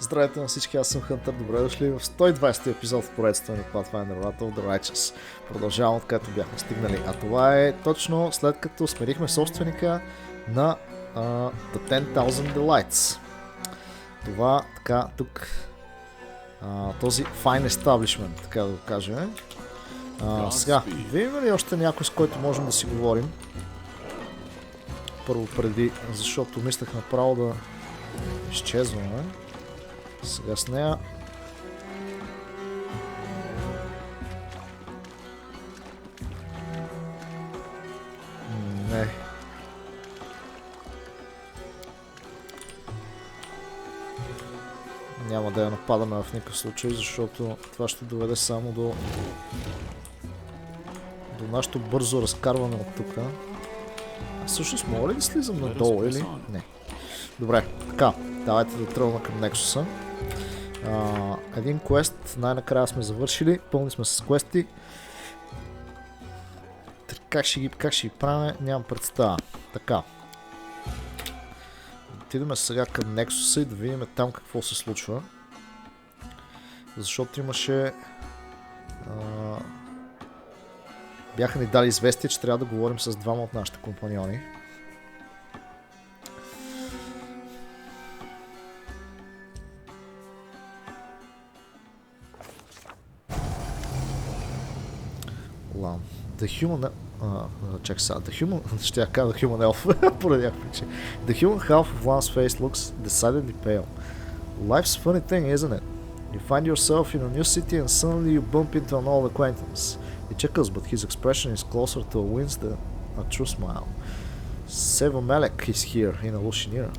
Здравейте на всички, аз съм Хънтър, добре дошли в 120 епизод в поредството на Pathfinder of the Righteous. Продължавам откъдето бяхме стигнали, а това е точно след като сменихме собственика на The 10,000 Delights. Това така тук, този fine establishment, така да го кажем. Сега, видим ли още някой, с който можем да си говорим? Първо преди, защото мислех направо да изчезваме. Сега с нея. Не. Няма да я нападаме в никакъв случай, защото това ще доведе само до нашето бързо разкарване от тук. Всъщност мога ли да слизам надолу или? Не. Добре, така. Давайте да тръгваме към Нексуса. Един квест, най-накрая сме завършили, пълни сме с квести. Как ще ги правим, нямам представа. Така. Отидем сега към Нексуса и да видим там какво се случва. Защото имаше... бяха ни дали известие, че трябва да говорим с двама от нашите компаньони. The human... чакай сега, ще я кажа The human elf, поради някакъв причина. The human half of one's face looks decidedly pale. Life's a funny thing, isn't it? You find yourself in a new city and suddenly you bump into an old acquaintance. He chuckles, but his expression is closer to a wince than a true smile. Sevamelek is here in a Lushinira.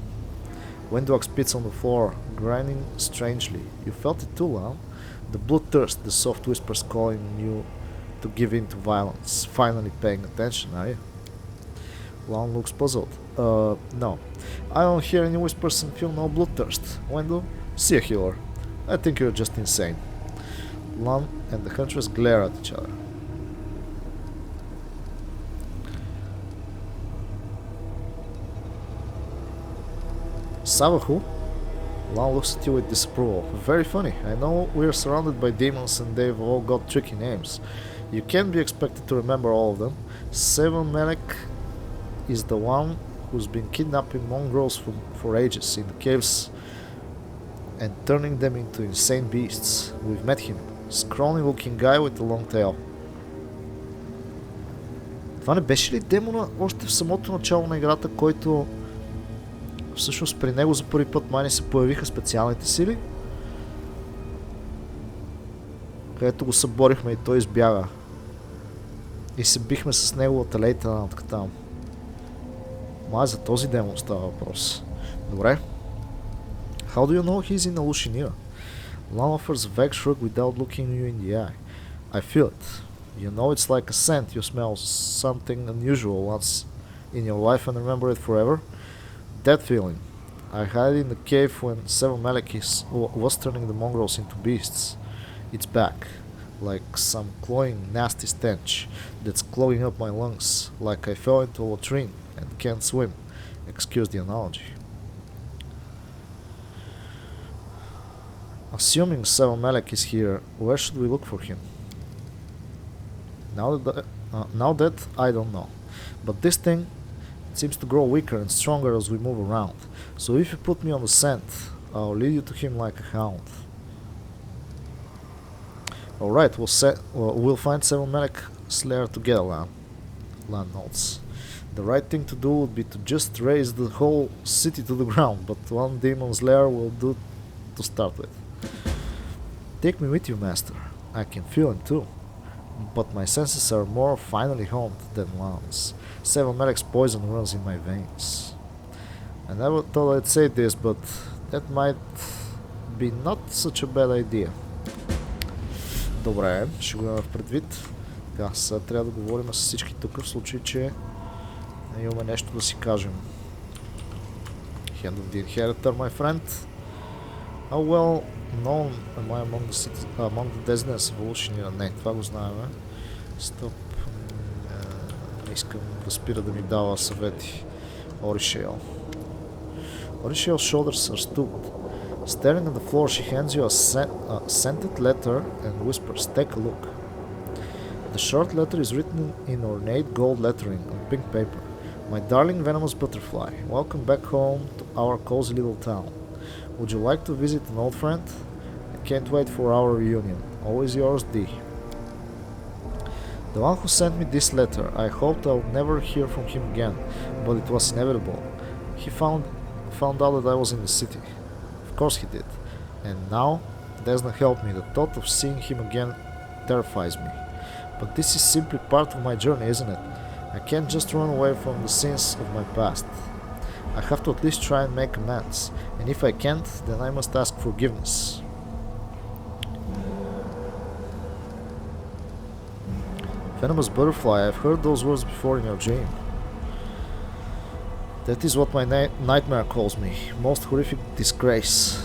Windwalk spits on the floor, grinding strangely. You felt it too long? The bloodthirst, the soft whispers calling you to give in to violence. Finally paying attention, are you? Lon looks puzzled. No. I don't hear any whispers and feel no bloodthirst. Wendell, see a healer. I think you're just insane. Lon and the huntress glare at each other. Savahu? Lon looks at you with disapproval. Very funny. I know we're surrounded by demons and they've all got tricky names. You can't be expected to remember all of them. Sevamelek is the one who's been kidnapping mongrels for ages in the caves and turning them into insane beasts. We've met him. Scrawny looking guy with a long tail. Това не беше ли демона още в самото начало на играта, който всъщност при него за първи път май се появиха специалните сили? Където го съборихме и той избяга. И се бихме с неговата лейтенантка там. Май за този демон става въпрос. Добре. How do you know he's in a Lushinira? Lon offers a vague shrug without looking you in the eye. I feel it. You know it's like a scent. You smell something unusual once in your life and remember it forever. That feeling. I had it in the cave when Sevamelek was turning the mongrels into beasts. It's back, like some cloying, nasty stench that's clogging up my lungs, like I fell into a latrine and can't swim. Excuse the analogy. Assuming Sevamelek is here, where should we look for him? Now that I don't know, but this thing seems to grow weaker and stronger as we move around. So if you put me on the scent, I'll lead you to him like a hound. Alright, we'll find Sevamelek's lair together, Lan notes. The right thing to do would be to just raise the whole city to the ground, but one demon's lair will do to start with. Take me with you, master. I can feel him too, but my senses are more finely honed than Lan's. Sevamelek's poison runs in my veins. I never thought I'd say this, but that might be not such a bad idea. Добре, ще го имаме в предвид. Така, сега трябва да говорим с всички тук, в случай, че имаме нещо да си кажем. Hand of the Inheritor, my friend. How well known am I among the designates of Lushinira? Не, това го знаем. Стоп. Не искам да спира да ми дава съвети. Orishale. Orishale's shoulders are stooped. Staring at the floor, she hands you a scented letter and whispers, "Take a look." The short letter is written in ornate gold lettering on pink paper. "My darling venomous butterfly, welcome back home to our cozy little town. Would you like to visit an old friend? I can't wait for our reunion. Always yours, D." The one who sent me this letter, I hoped I would never hear from him again, but it was inevitable. He found out that I was in the city. Of course he did. And now, doesn't help me, the thought of seeing him again terrifies me. But this is simply part of my journey, isn't it? I can't just run away from the sins of my past. I have to at least try and make amends, and if I can't, then I must ask forgiveness. Venomous butterfly, I've heard those words before in your dream. That is what my nightmare calls me. Most horrific disgrace.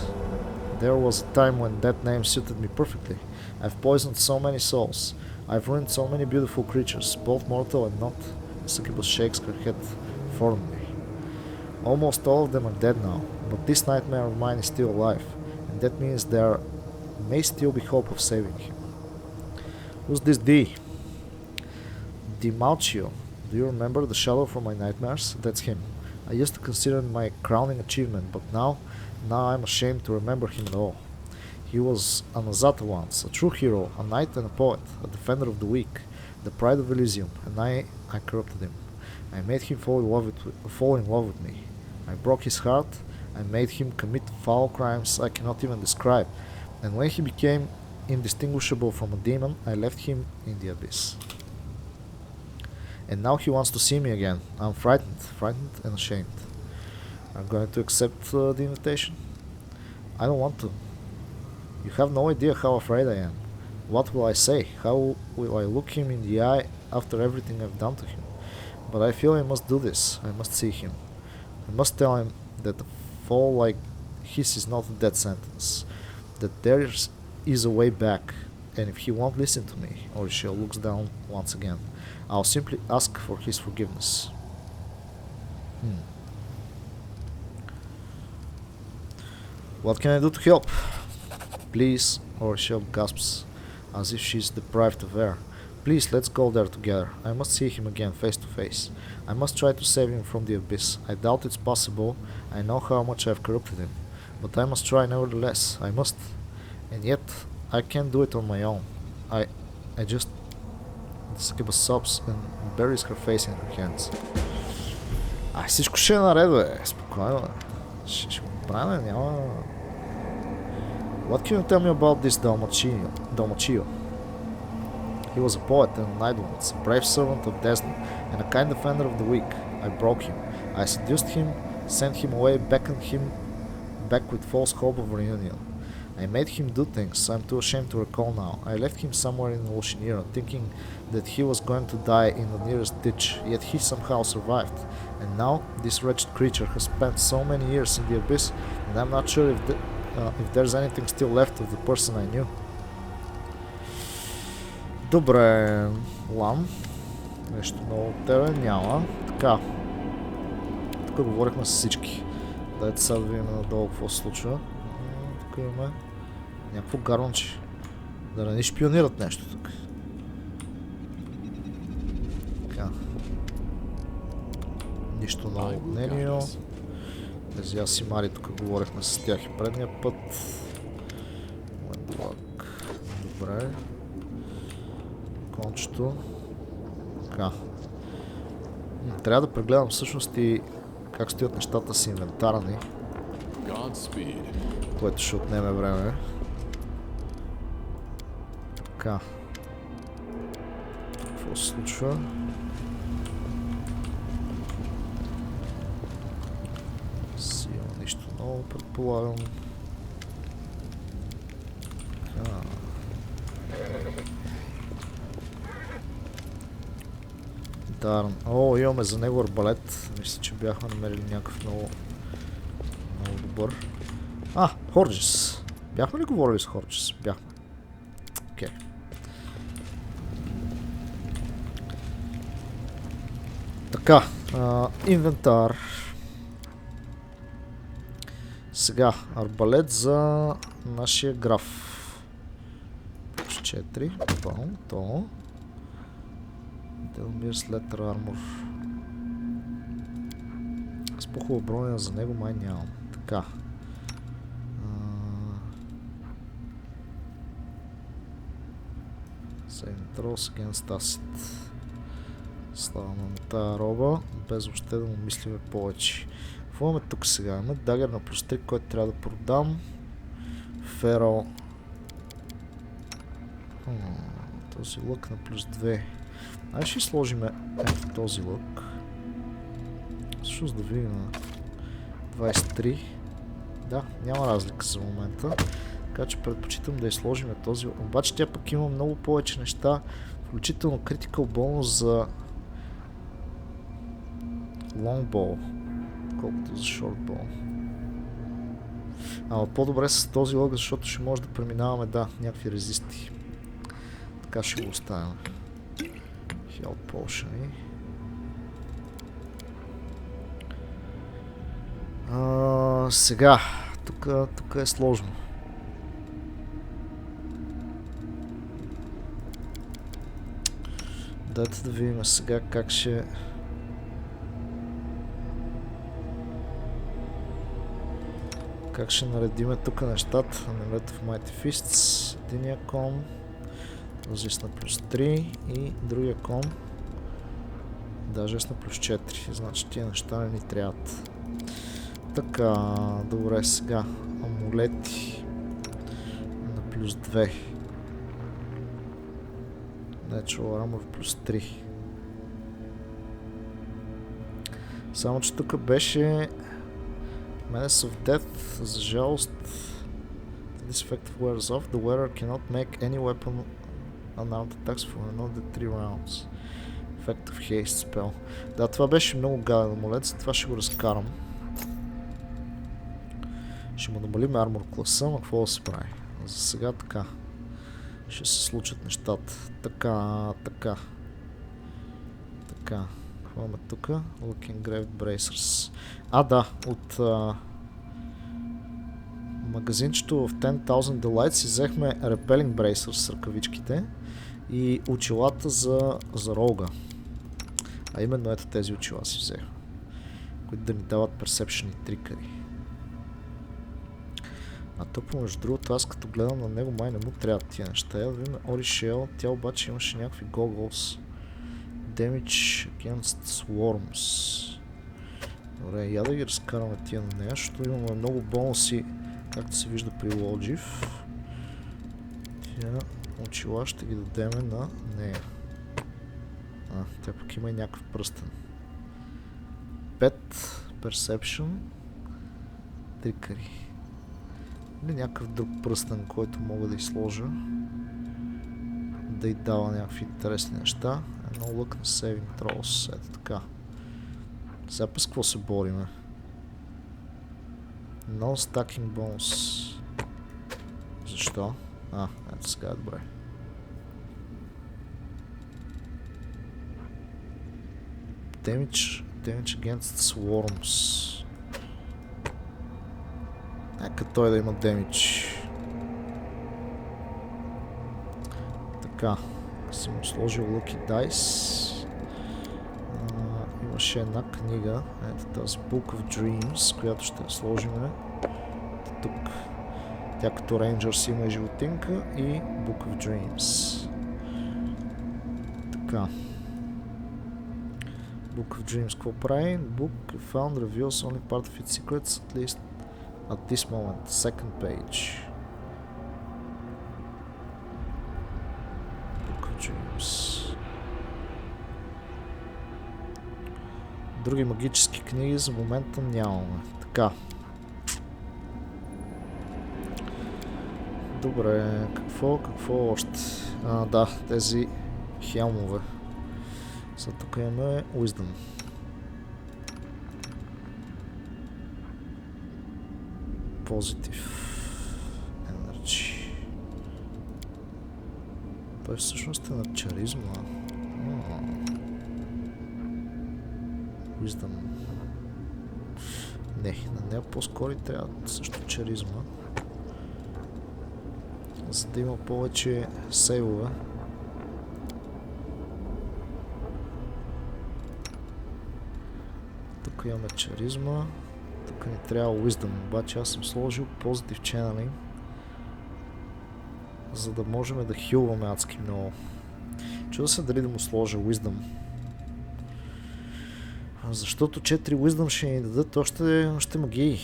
There was a time when that name suited me perfectly. I've poisoned so many souls. I've ruined so many beautiful creatures, both mortal and not. Succubus shakes her head fondly. Almost all of them are dead now, but this nightmare of mine is still alive, and that means there may still be hope of saving him. Who's this D? Dimaucio. Do you remember the shadow from my nightmares? That's him. I used to consider him my crowning achievement, but now I'm ashamed to remember him at all. He was an Azata once, a true hero, a knight and a poet, a defender of the weak, the pride of Elysium, and I corrupted him. I made him fall in love with me. I broke his heart, I made him commit foul crimes I cannot even describe, and when he became indistinguishable from a demon, I left him in the abyss. And now he wants to see me again. I'm frightened and ashamed. I'm going to accept the invitation. I don't want to. You have no idea how afraid I am. What will I say? How will I look him in the eye after everything I've done to him? But I feel I must do this. I must see him. I must tell him that a fall like his is not a death sentence. That there is a way back. And if he won't listen to me, or she looks down once again, I'll simply ask for his forgiveness. What can I do to help? Please, or she gasps, as if she's deprived of air. Please, let's go there together. I must see him again face to face. I must try to save him from the abyss. I doubt it's possible. I know how much I've corrupted him. But I must try nevertheless. I must. And yet, I can't do it on my own. I just... The succubus sobs and buries her face in her hands. Всичко ще е наред, бе. Спокойно, бе. Ще го правим, няма... What can you tell me about this Dalmachio? He was a poet and a knight once, a brave servant of destiny, and a kind defender of the weak. I broke him. I seduced him, sent him away, beckoned him back with false hope of reunion. I made him do things I'm too ashamed to recall now. I left him somewhere in Oceania, thinking that he was going to die in the nearest ditch, yet he somehow survived. And now, this wretched creature has spent so many years in the abyss, and I'm not sure if there's anything still left of the person I knew. Добре, Лам. Нещо ново от тебе няма. Така. Тук говорихме с всички. Дайте сега да видим надолу какво се случва. Тук имаме някакво гаронче. Да не ни шпионират нещо тук. Така. Нищо ново от Ненио. Тези асимари тук говорихме с тях и предния път. Добре. Кончето. Така. Трябва да прегледам всъщност и как стоят нещата с инвентара ни. Което ще отнеме време. Така. Какво се случва? Си има нищо ново, предполагам. Така. Дарн. О, имаме за него арбалет. Мисля, че бяхме намерили някакъв много добър. Хорджис. Бяхме ли говорили с Хорджис? Бяхме. Окей. Така. Инвентар. Сега, арбалет за нашия граф. Плюс 4. То. Делмир след армор. С по-хубава броня за него май нямам. Така. Saving throws against acid. Славаме на тази роба, без въобще да му мислиме повече. Какво имаме тук сега? Имаме дагер на плюс 3, който трябва да продам. Ферал. Този лък на плюс 2. Ай ще сложим ето този лък. Всъщност да видим на 23. Да, няма разлика за момента. Така че предпочитам да изложим този. Обаче тя пък има много повече неща, включително critical бонус за longbow, колкото за shortbow. Ама по-добре с този лък, защото ще може да преминаваме, да, някакви резисти. Така ще го оставим. Health potion. Сега, тук е сложно. Дайте да видим сега как ще... Как ще наредиме тук нещата. Намерете в Mighty Fists. Единия кон. Този на плюс 3 и другия кон. Даже на плюс 4. Значи тия неща не ни трябват. Така, добре сега. Амулети. На плюс 2. Natural Armor плюс 3. Само че тук беше Menace of Death, за жалост. This effect wears off. The wearer cannot make any weapon unarmed attacks for another 3 rounds. Effect of Haste spell. Да, това беше много гаден амулет, за това ще го разкарам. Ще му намалим армор класа, но какво да се прави? За сега така. Ще се случат нещата. Така. Какво имаме тук? Looking Engraved Bracers. Да, от магазинчето в 10,000 Delights си взехме Repelling Bracers с ръкавичките и очилата за рога. А именно ето тези очила си взех, които да ни дават Perception и трикари. А то помежду другото, аз като гледам на него май не му трябва тия неща. Я да видим Ori Shell, тя обаче имаше някакви goggles. Damage against swarms. Добре, я да ги разкараме тия на нея, защото имаме много бонуси, както се вижда при УОЛДЖИФ. Тия очила ще ги дадем на нея. Тя пък има и някакъв пръстен. 5 Perception. Трикари. Или някакъв друг пръстен, който мога да изложа. Да й дава някакви интересни неща. Едно лък на Saving Throws. Ето така. Сега с какво се бориме? Non-stacking bonus. Защо? Ето сега е добре. Damage against swarms. Нека той да има демидж. Така. Съм му сложил Lucky Dice. Имаше една книга. Ето тази Book of Dreams, която ще сложим тук. Тя като Rangers има и животинка и Book of Dreams. Така. Book of Dreams какво прави? Book found reveals only part of its secrets, at least at this moment. Second page. Book of Dreams. Други магически книги за момента нямаме. Така. Добре, какво още? Да, тези хелмове. За тук имаме Wisdom. Positive Energy. Той всъщност е на чаризма. Wisdom. Не, на нея по-скоро трябва също чаризма. За да има повече сейвове. Тук имаме чаризма. Тук ни трябва wisdom, обаче аз съм сложил positive channeling, за да можем да хилваме адски много. Чуда се дали да му сложа wisdom. Защото 4 wisdom ще ни дадат още магии.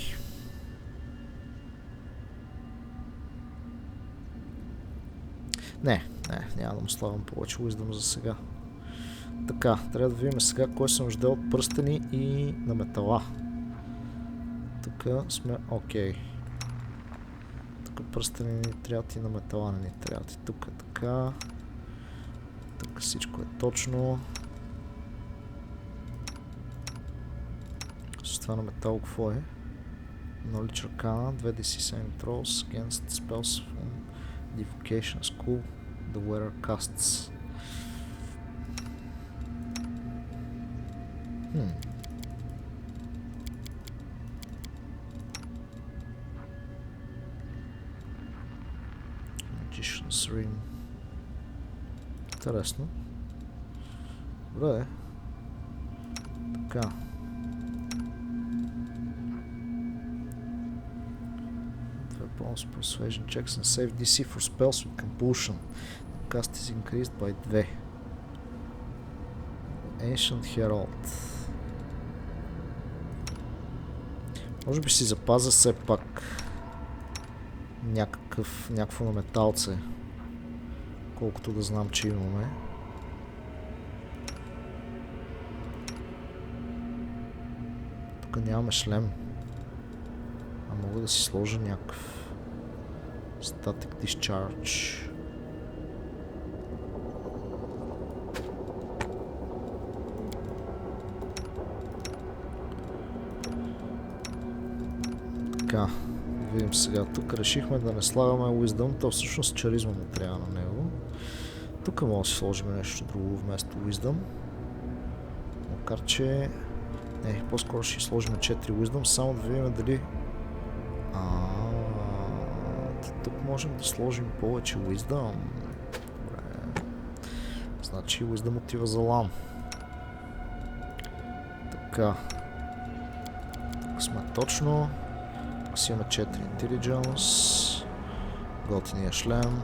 Не, няма да му слагам повече wisdom за сега. Така, трябва да видим сега кой съм ждал от пръстени и на метала. Тук сме окей. Тук пръстени ни трябват и на метала не ни трябват. И тук е така. Тук всичко е точно. С това на метал какво е? Knowledge Arcana, 2d6 saving throws against spells from the Vocation School, the wearer casts. Magician's Ring. Интересно. Добре. Така. Bonus persuasion checks and save DC for spells with compulsion. Cast is increased by 2. Ancient Herald. Може би си запазя все пак някакво на металце, колкото да знам, че имаме. Тук нямаме шлем, а мога да си сложа някакъв Static Discharge. Така, видим сега. Тук решихме да не слагаме Wisdom, то всъщност чаризма му трябва на него. Тук може да си сложим нещо друго вместо Wisdom. Макар че... Не, по-скоро ще сложим 4 Wisdom, само да видим дали... Тук можем да сложим повече Wisdom. Добре. Значи Wisdom отива за лам. Така. Тук сме точно. Тук си имаме 4 Intelligence. Готиния шлем.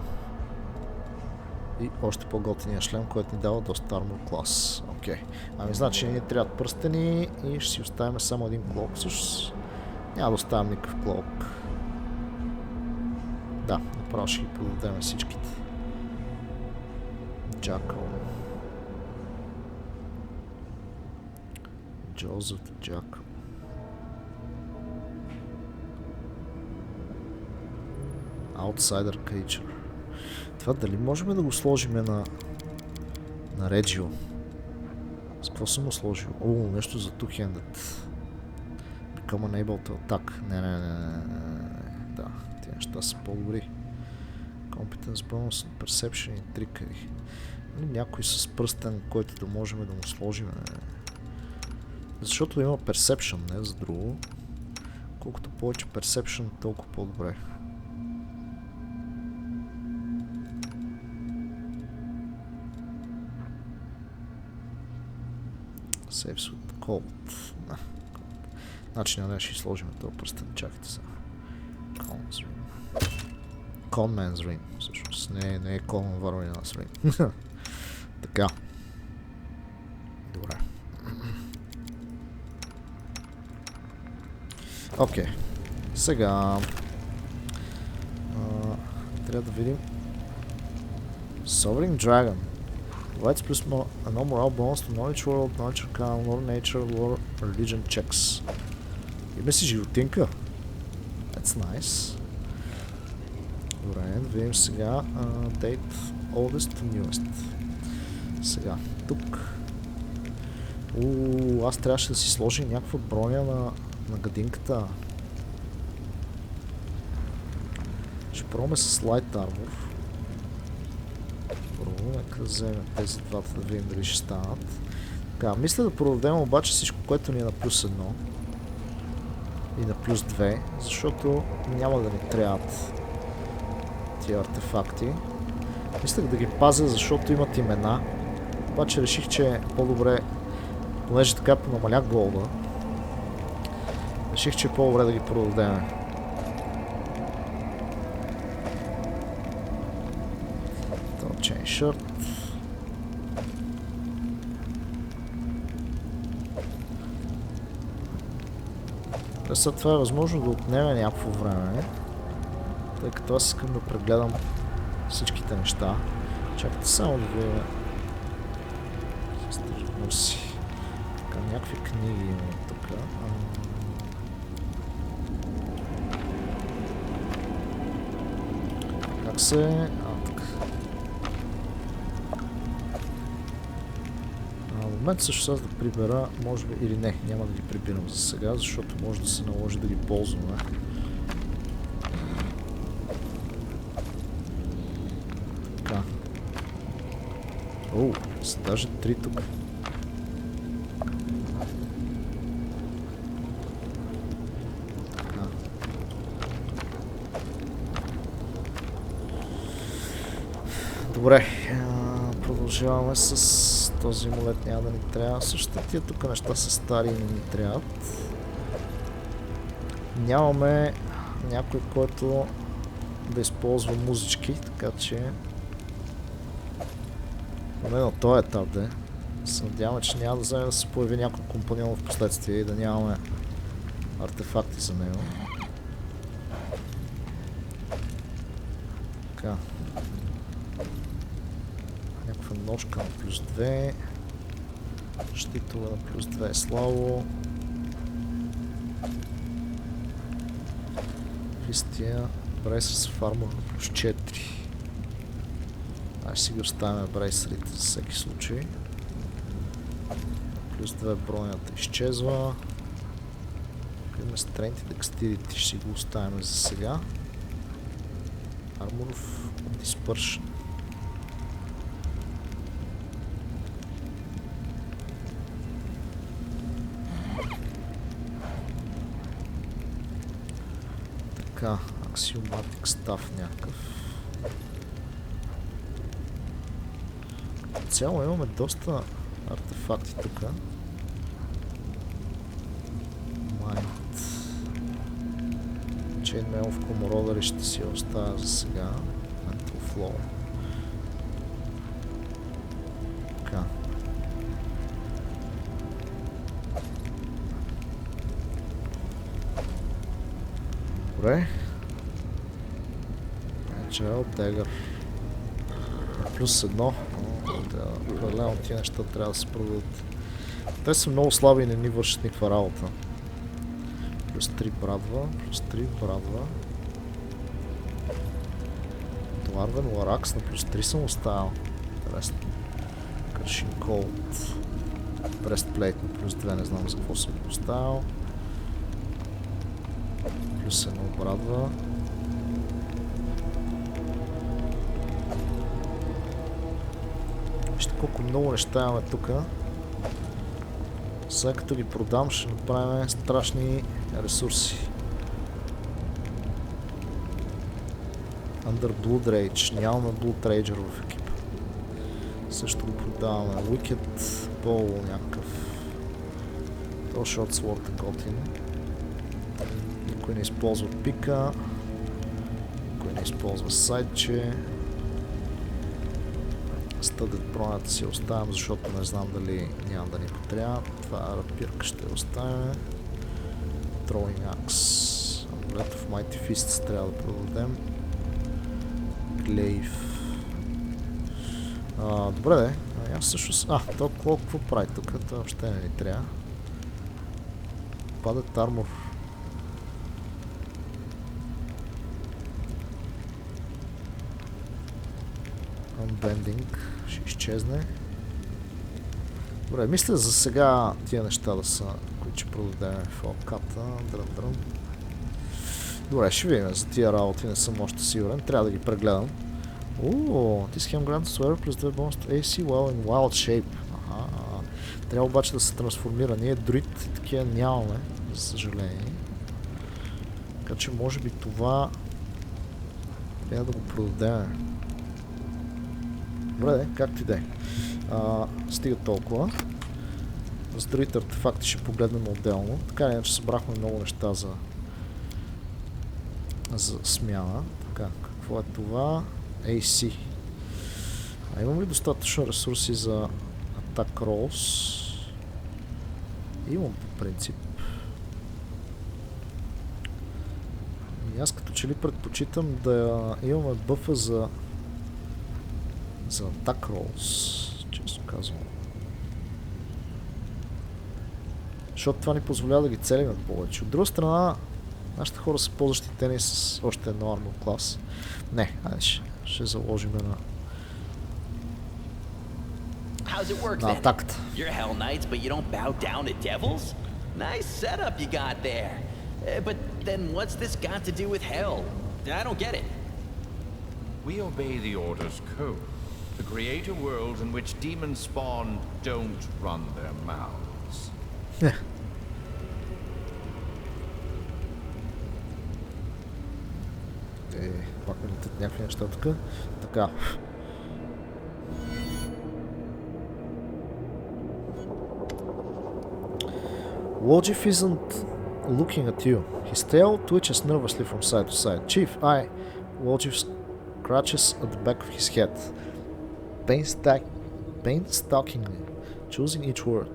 И още по-готиния шлем, който ни дава доста Armor клас. Окей. Ами значи ни трябват пръстени и ще си оставим само един клок. Всъщност няма да оставим никакъв клок. Да, направо ще ги продадем всичките. Джакъл. Джозеф Джакъл. Outsider Creature. Това дали можем да го сложим на Реджио? С какво съм го сложил? О, нещо за two-handed. Become unable to attack. Не. Да, тези неща са по-добри. Competence bonus, perception и trickery. Някой с пръстен, който да можем да му сложим. Защото има perception, не за друго. Колкото повече perception, толкова по-добре. Saves with cold. Значи не ще сложим този пръстен. Чакайте сега. Conman's Ring. Conman's Ring. Всъщност не е Common Varmin's Ring. Така. Добре. Окей. Сега трябва да видим Sovereign Dragon. Provides plus no moral bonus to knowledge world, knowledge arcana, lore nature, lore religion checks. Има си животинка. That's nice. Добре, да видим сега date oldest to newest. Сега, тук. Аз трябваше да си сложа някаква броня на гадинката. Ще пробваме с light armor. Първо, нека вземем тези двата да видим дали ще станат. Така, мисля да продадем обаче всичко, което ни е на плюс 1. и на плюс 2, защото няма да ни трябват тия артефакти. Мислех да ги пазя, защото имат имена. Обаче реших, че е по-добре, понеже така понамалях голда, реших, че е по-добре да ги продадем. Chain shirt. След това е възможно да отнеме някакво време, тъй като аз искам да прегледам всичките неща. Чакайте само да видим. Стържно си. Така, някакви книги имаме тук. Как се... В момента също аз да прибера, може би, или не, няма да ги прибирам за сега, защото може да се наложи да ги ползваме. Така. Оу, са даже 3 тук. Така. Добре, продължаваме с този амулет, няма да ни трябва. Също тия тук неща са стари и не ни трябват. Нямаме някой, който да използва музички, така че поне на този етап да се надяваме, че няма да вземе да се появи някой компаньон в последствие и да нямаме артефакти за него. Така. Някаква ножка на плюс 2. Щитове на плюс 2 е слабо. Христия. Брейсър с фармор на плюс 4. Ай, си ги оставяме брейсърите за всеки случай. Плюс 2 бронята изчезва. Имаме стрейнт и декстирити, ще си го оставяме за сега. Арморов Dispersion. Така, Axiomatic Staff някакъв. Цяло имаме доста артефакти тук. Mind. Chainmail of Comoroder ще си оставя за сега. Mental Flow. Така. Добре. Agile Dagger. Плюс 1. Паралелно тия неща трябва да се продадат. Те са много слаби и не ни вършат никаква работа. Плюс 3 брадва. Плюс 3 брадва. Дуарвен Ларакс на плюс 3 съм оставил. Интересно. Кършин Колд. Брестплейт на плюс 2. Не знам за какво съм го оставил. Плюс 1 брадва. Вижте колко много неща имаме тук. Сега като ги продам, ще направим страшни ресурси. Under Blood Rage. Нямаме Blood Rager в екипа. Също го продаваме. Wicked Bowl някакъв. То Short Sword е готин. Никой не използва пика. Никой не използва сайдче. Стъдът бронята си оставям, защото не знам дали няма да ни потрябва. Това рапирка ще оставим. Throwing Axe. Amulet of Mighty Fists трябва да продадем. Glaive. Добре де. Аз всъщност... то какво прави тук? Това въобще не ни трябва. Падат армор. Unbending. Ще изчезне. Добре, мисля за сега тия неща да са, които ще продадем в алката. Дрън. Добре, ще видим. За тия работи не съм още сигурен. Трябва да ги прегледам. This can grant swear плюс 2 bonus to AC while in wild shape. Трябва обаче да се трансформира. Ние друид и такива нямаме, за съжаление. Така че може би това трябва да го продадем. Добре, както и да е. Стига толкова. За другите артефакти ще погледнем отделно. Така или иначе събрахме много неща за смяна. Така, какво е това? AC. А имам ли достатъчно ресурси за Attack Rolls? Имам по принцип. И аз като че ли предпочитам да имаме бъфа за Attack Rolls, честно казвам. Защото това ни позволява да ги целим повече. От друга страна, нашите хора са по-защитени с още едно армор клас. Не, айде ще заложим на атаката. You're Hell Knights, but you don't bow down to devils? Nice setup you got there. But then what's this got to do with hell? I don't get it. We obey the Order's code to create a world in which demon spawn don't run their mouths. Пак ми летят някакви неща тук. Така. УОЛДЖИФ isn't looking at you. His tail twitches nervously from side to side. Chief, УОЛДЖИФ scratches at the back of his head, painstakingly choosing each word.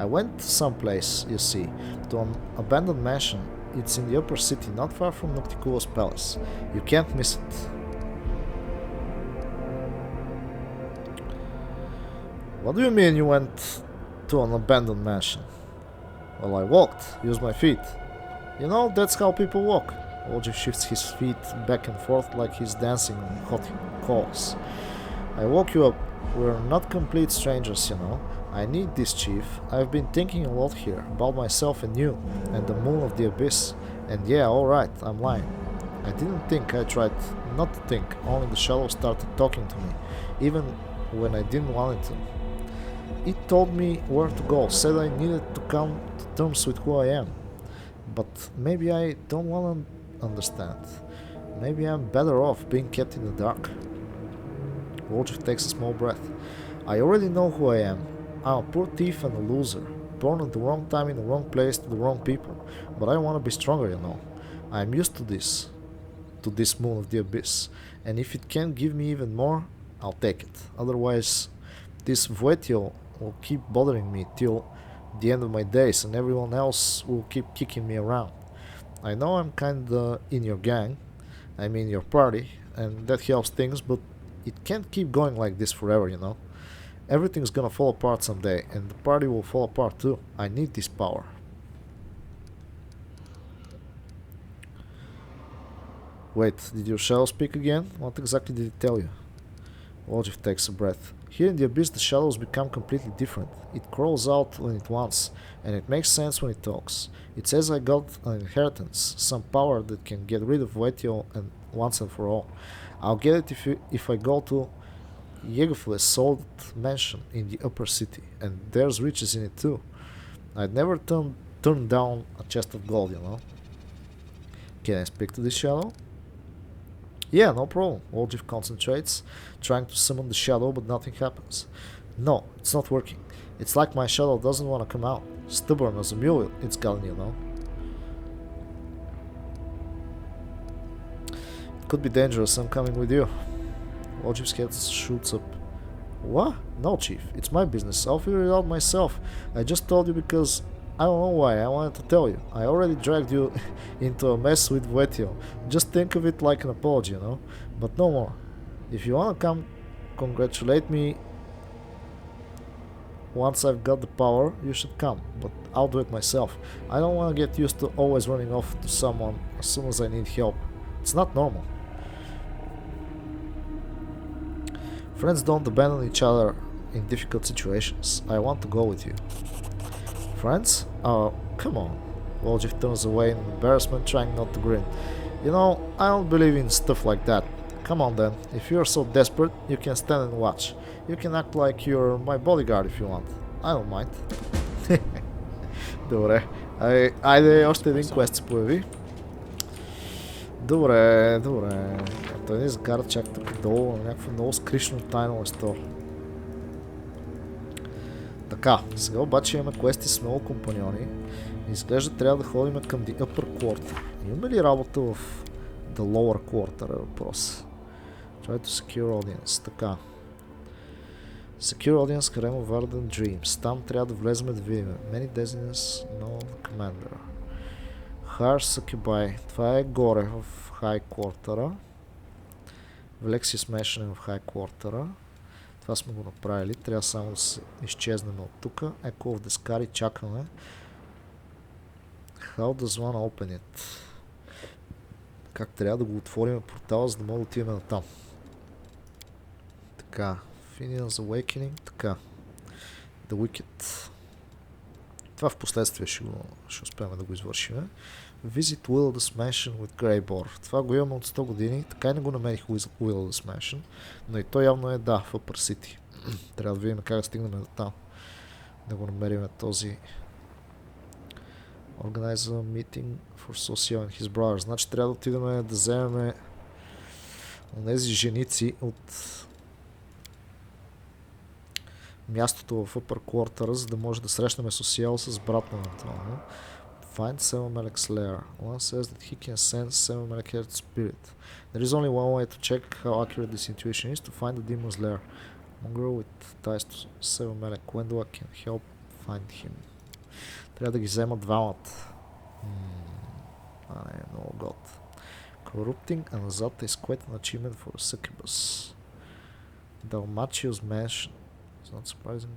I went someplace, you see, to an abandoned mansion. It's in the upper city, not far from Nocticula's palace. You can't miss it. What do you mean you went to an abandoned mansion? Well, I walked, used my feet. You know, that's how people walk. УОЛДЖИФ shifts his feet back and forth like he's dancing on hot coals. I woke you up. We're not complete strangers, you know. I need this, Chief. I've been thinking a lot here, about myself and you, and the moon of the abyss. And yeah, alright, I'm lying. I didn't think, I tried not to think, only the shadow started talking to me, even when I didn't want it to. It told me where to go, said I needed to come to terms with who I am. But maybe I don't want to understand. Maybe I'm better off being kept in the dark. УОЛДЖИФ takes a small breath. I already know who I am. I'm a poor thief and a loser, born at the wrong time in the wrong place to the wrong people, but I want to be stronger, you know. I'm used to this moon of the abyss, and if it can give me even more, I'll take it. Otherwise, this Voetiel will keep bothering me till the end of my days, and everyone else will keep kicking me around. I know I'm kinda in your gang, I mean your party, and that helps things, but it can't keep going like this forever, you know. Everything's gonna fall apart someday, and the party will fall apart too. I need this power. Wait, did your shadow speak again? What exactly did it tell you? УОЛДЖИФ takes a breath. Here in the abyss the shadows become completely different. It crawls out when it wants, and it makes sense when it talks. It says I got an inheritance, some power that can get rid of Voetiel and once and for all. I'll get it if I go to Yegefle's sold mansion in the upper city, and there's riches in it too. I'd never turn down a chest of gold, you know. Can I speak to this shadow? Yeah, no problem. УОЛДЖИФ concentrates, trying to summon the shadow, but nothing happens. No, it's not working. It's like my shadow doesn't want to come out. Stubborn as a mule, it's gotten, you know. It could be dangerous. I'm coming with you. УОЛДЖIF's head shoots up. What? No, Chief. It's my business. I'll figure it out myself. I just told you because I don't know why. I wanted to tell you. I already dragged you into a mess with Voetiel. Just think of it like an apology, you know? But no more. If you want to come congratulate me once I've got the power, you should come. But I'll do it myself. I don't want to get used to always running off to someone as soon as I need help. It's not normal. Friends don't abandon each other in difficult situations. I want to go with you. Friends? Oh, come on. УОЛДЖИФ turns away in embarrassment, trying not to grin. You know, I don't believe in stuff like that. Come on then. If you're so desperate, you can stand and watch. You can act like you're my bodyguard if you want. I don't mind. Добре. Айде, още един квест се появи. Добре, добре. А той не изкара чак тук долу на някакво много скришно тайно место. Така, сега обаче имаме квести с много компаньони. Изглежда трябва да ходим към the upper quarter. Имаме ли работа в the lower quarter е въпрос? Try to secure audience. Така. Secure audience can remove ardent dreams. Там трябва да влезем да видим. Many designers, no commander. Harsh Succubi. Това е горе в High Quarter. Влекси смешане в High Quarter. Това сме го направили. Трябва само да се изчезнем от тук. Echo of the Scar, чакаме. How does one open it? Как трябва да го отворим портала, за да мога да отидем на там. Така. Finian's Awakening. Така. The Wicked. Това в последствие ще успеем да го извършим. Visit Will the Mansion with Greybor. Това го имаме от 100 години. Така и не го намерих Will the Mansion. Но и то явно е да, в Upper City. Трябва да видим как да стигнем до там. Да го намерим този Organize a meeting for Social and his brothers. Значи трябва да отидем да вземем тези женици от мястото в Upper Quarter, за да може да срещнем Social с брат на Антонио. Find Seven Melec's lair. One says that he can sense Seven Melec's spirit. There is only one way to check how accurate this intuition is, to find the demon's lair. One girl with ties to Seven Melec. Wendell can help find him. Трябва да ги взема двамата. Не, много год. Corrupting Anazata is quite an achievement for a succubus. Dalmatius Mansion. It's not surprising.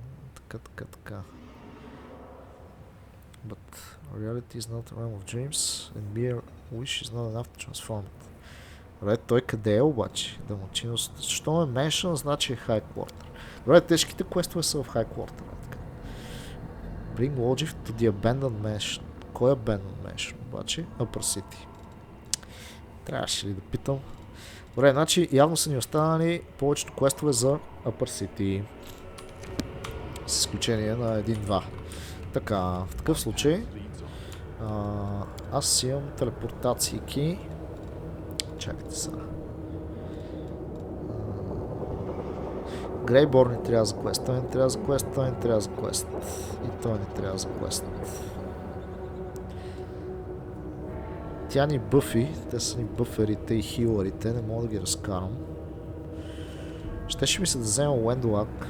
Така. But reality is not a realm of dreams, and mere wish is not enough to transform it. Добре, той къде е обаче? Далматинус. Защо ме Mansion, значи е High Quarter. Добре, тежките квестове са в High Quarter. Bring УОЛДЖИФ to the abandoned mansion. Кой е abandoned mansion обаче? Upper City. Трябваше ли да питам? Добре, значи явно са ни останали повечето квестове за Upper City. С изключение на един-два. Така, в такъв случай аз имам телепортациики. Чакайте сега. Грейбор не трябва за квест, той не трябва за квест, той не трябва за квест. И той не трябва за квест. Тя ни бъфи, те са ни бъферите и хилърите, не мога да ги разкарам. Щеше ми се да взема Уендолак.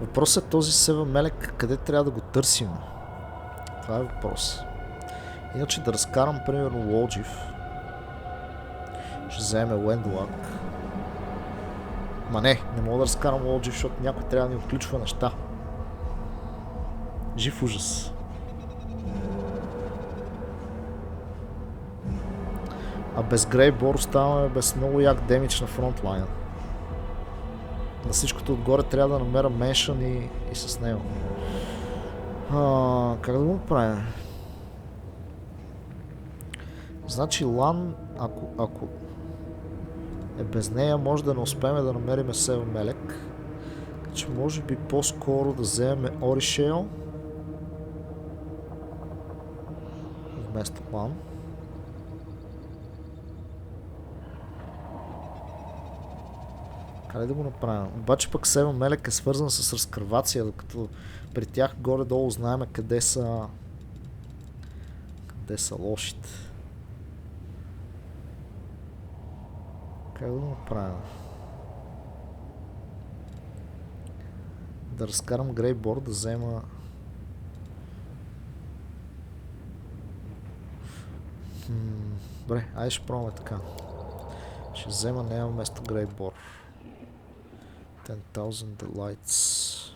Въпросът е този Севен Мелек, къде трябва да го търсим? Това е въпрос. Иначе да разкарам, примерно, УОЛДЖИФ. Ще вземе Уендолак. Ма не мога да разкарам УОЛДЖИФ, защото някой трябва да ни отключва неща. Жив ужас. А без Грейбор оставаме без много як демидж на фронтлайна. На всичкото отгоре трябва да намеря Меншън и с него. Как да го направим? Значи Лан, ако е без нея, може да не успеем да намерим Севен Мелек. Така че може би по-скоро да вземем Оришел вместо Лан. Как да го направим? Обаче пък Севен Мелек е свързан с разкървация, докато при тях горе-долу знаем къде са лошите. Как да го направим? Да разкарам Грейбор, да взема... Добре, айде ще пробваме така. Ще взема нея вместо Грейбор. 10,000 delights.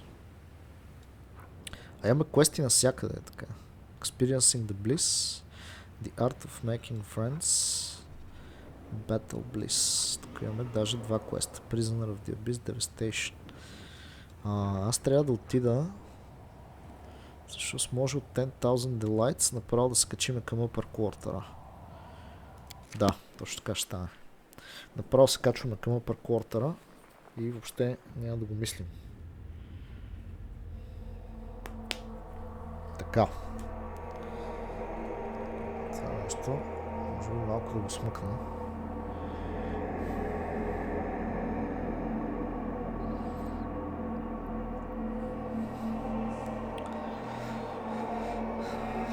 А имаме квести навсякъде, така. Experiencing the bliss, the art of making friends, battle bliss. Тук имаме даже два квеста. Prisoner of the abyss, devastation. Аз трябва да отида, защото може от 10,000 delights направо да се качиме към Upper Quarter. Да, точно така ще стане. Направо се качваме към Upper Quarter. и въобще няма да го мислим. Така. Това нещо може би малко да го смъкна.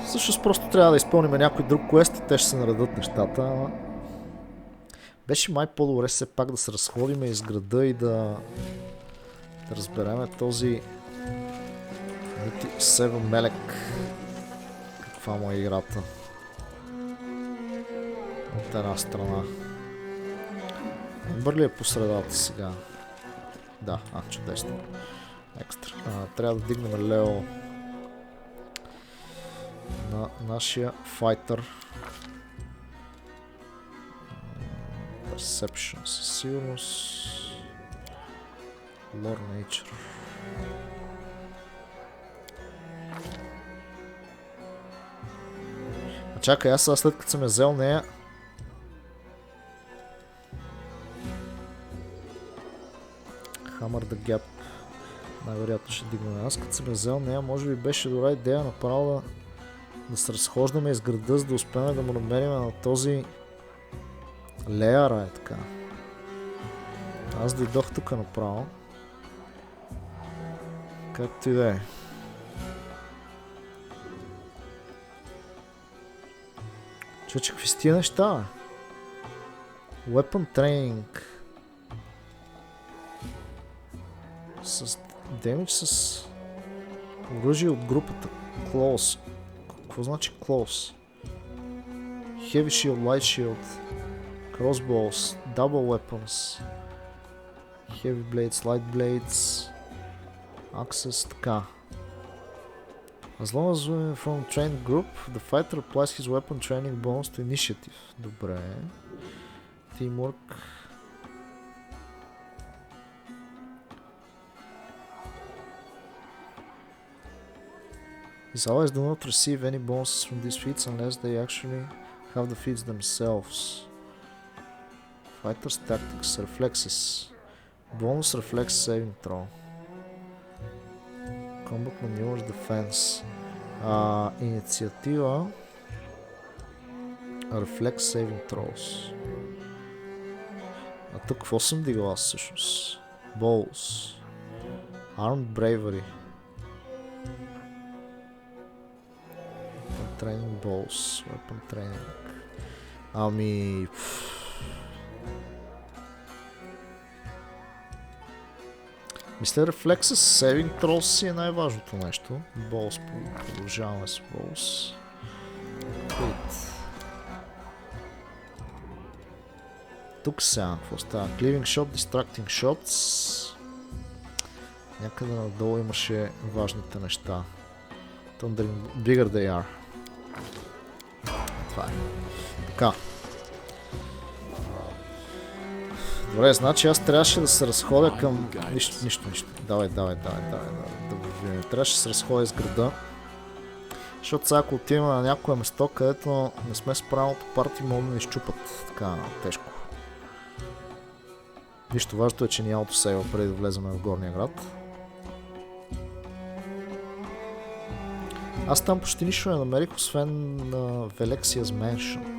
Всъщност просто трябва да изпълним някой друг квест и те ще се наредат нещата. Беше май по-добре все пак да се разходиме из града и да разбереме този Сева Мелек каква му е играта от една страна. Ембър ли е по средата сега? Да, чудесно. Екстра. Трябва да дигнем Лео на нашия файтър. Perception със сигурност. Lore Nature. Чакай, аз сега след като съм я взел нея... Hammer the Gap. Най-вероятно ще дигнем. Аз като съм я взел нея, може би беше добра идея направо да се разхождаме из града, за да успеем да му намерим на този леяра е така. Аз дойдох тук направо. Както и да е. Човече, какви са тия неща? Weapon Training. С демидж с оръжие от групата. Close. Какво значи close? Heavy shield, light shield, crossbows, double weapons, heavy blades, light blades, axes, така. As long as we're from a trained group, the fighter applies his weapon training bonus to initiative. Добре. Teamwork. His allies do not receive any bonuses from these feats unless they actually have the feats themselves. Fighter's tactics, reflexes. Bonus reflex saving throw. Combat maneuvers, defense. Инициатива. Reflex saving throws. А тук какво съм дигал аз всъщност? Balls. Armed bravery. Training balls, weapon training. Ами... Мисля, рефлекса с saving throws си е най-важното нещо. Balls, продължаваме с balls. Wait. Тук сега, какво става? Cleaving shot, distracting shots. Някъде надолу имаше важните неща. Thundering, bigger they are. Това е. Така. Добре, значи аз трябваше да се разходя към... Нищо. Давай. Да вървим. Трябваше да се разходя из града. Защото сега ако отиваме на някое место, където не сме с правилното парти, могат да ни изчупат. Така, тежко. Нищо важното е, че ни аутосейва преди да влезем в горния град. Аз там почти нищо не намерих, освен на Velexia Mansion.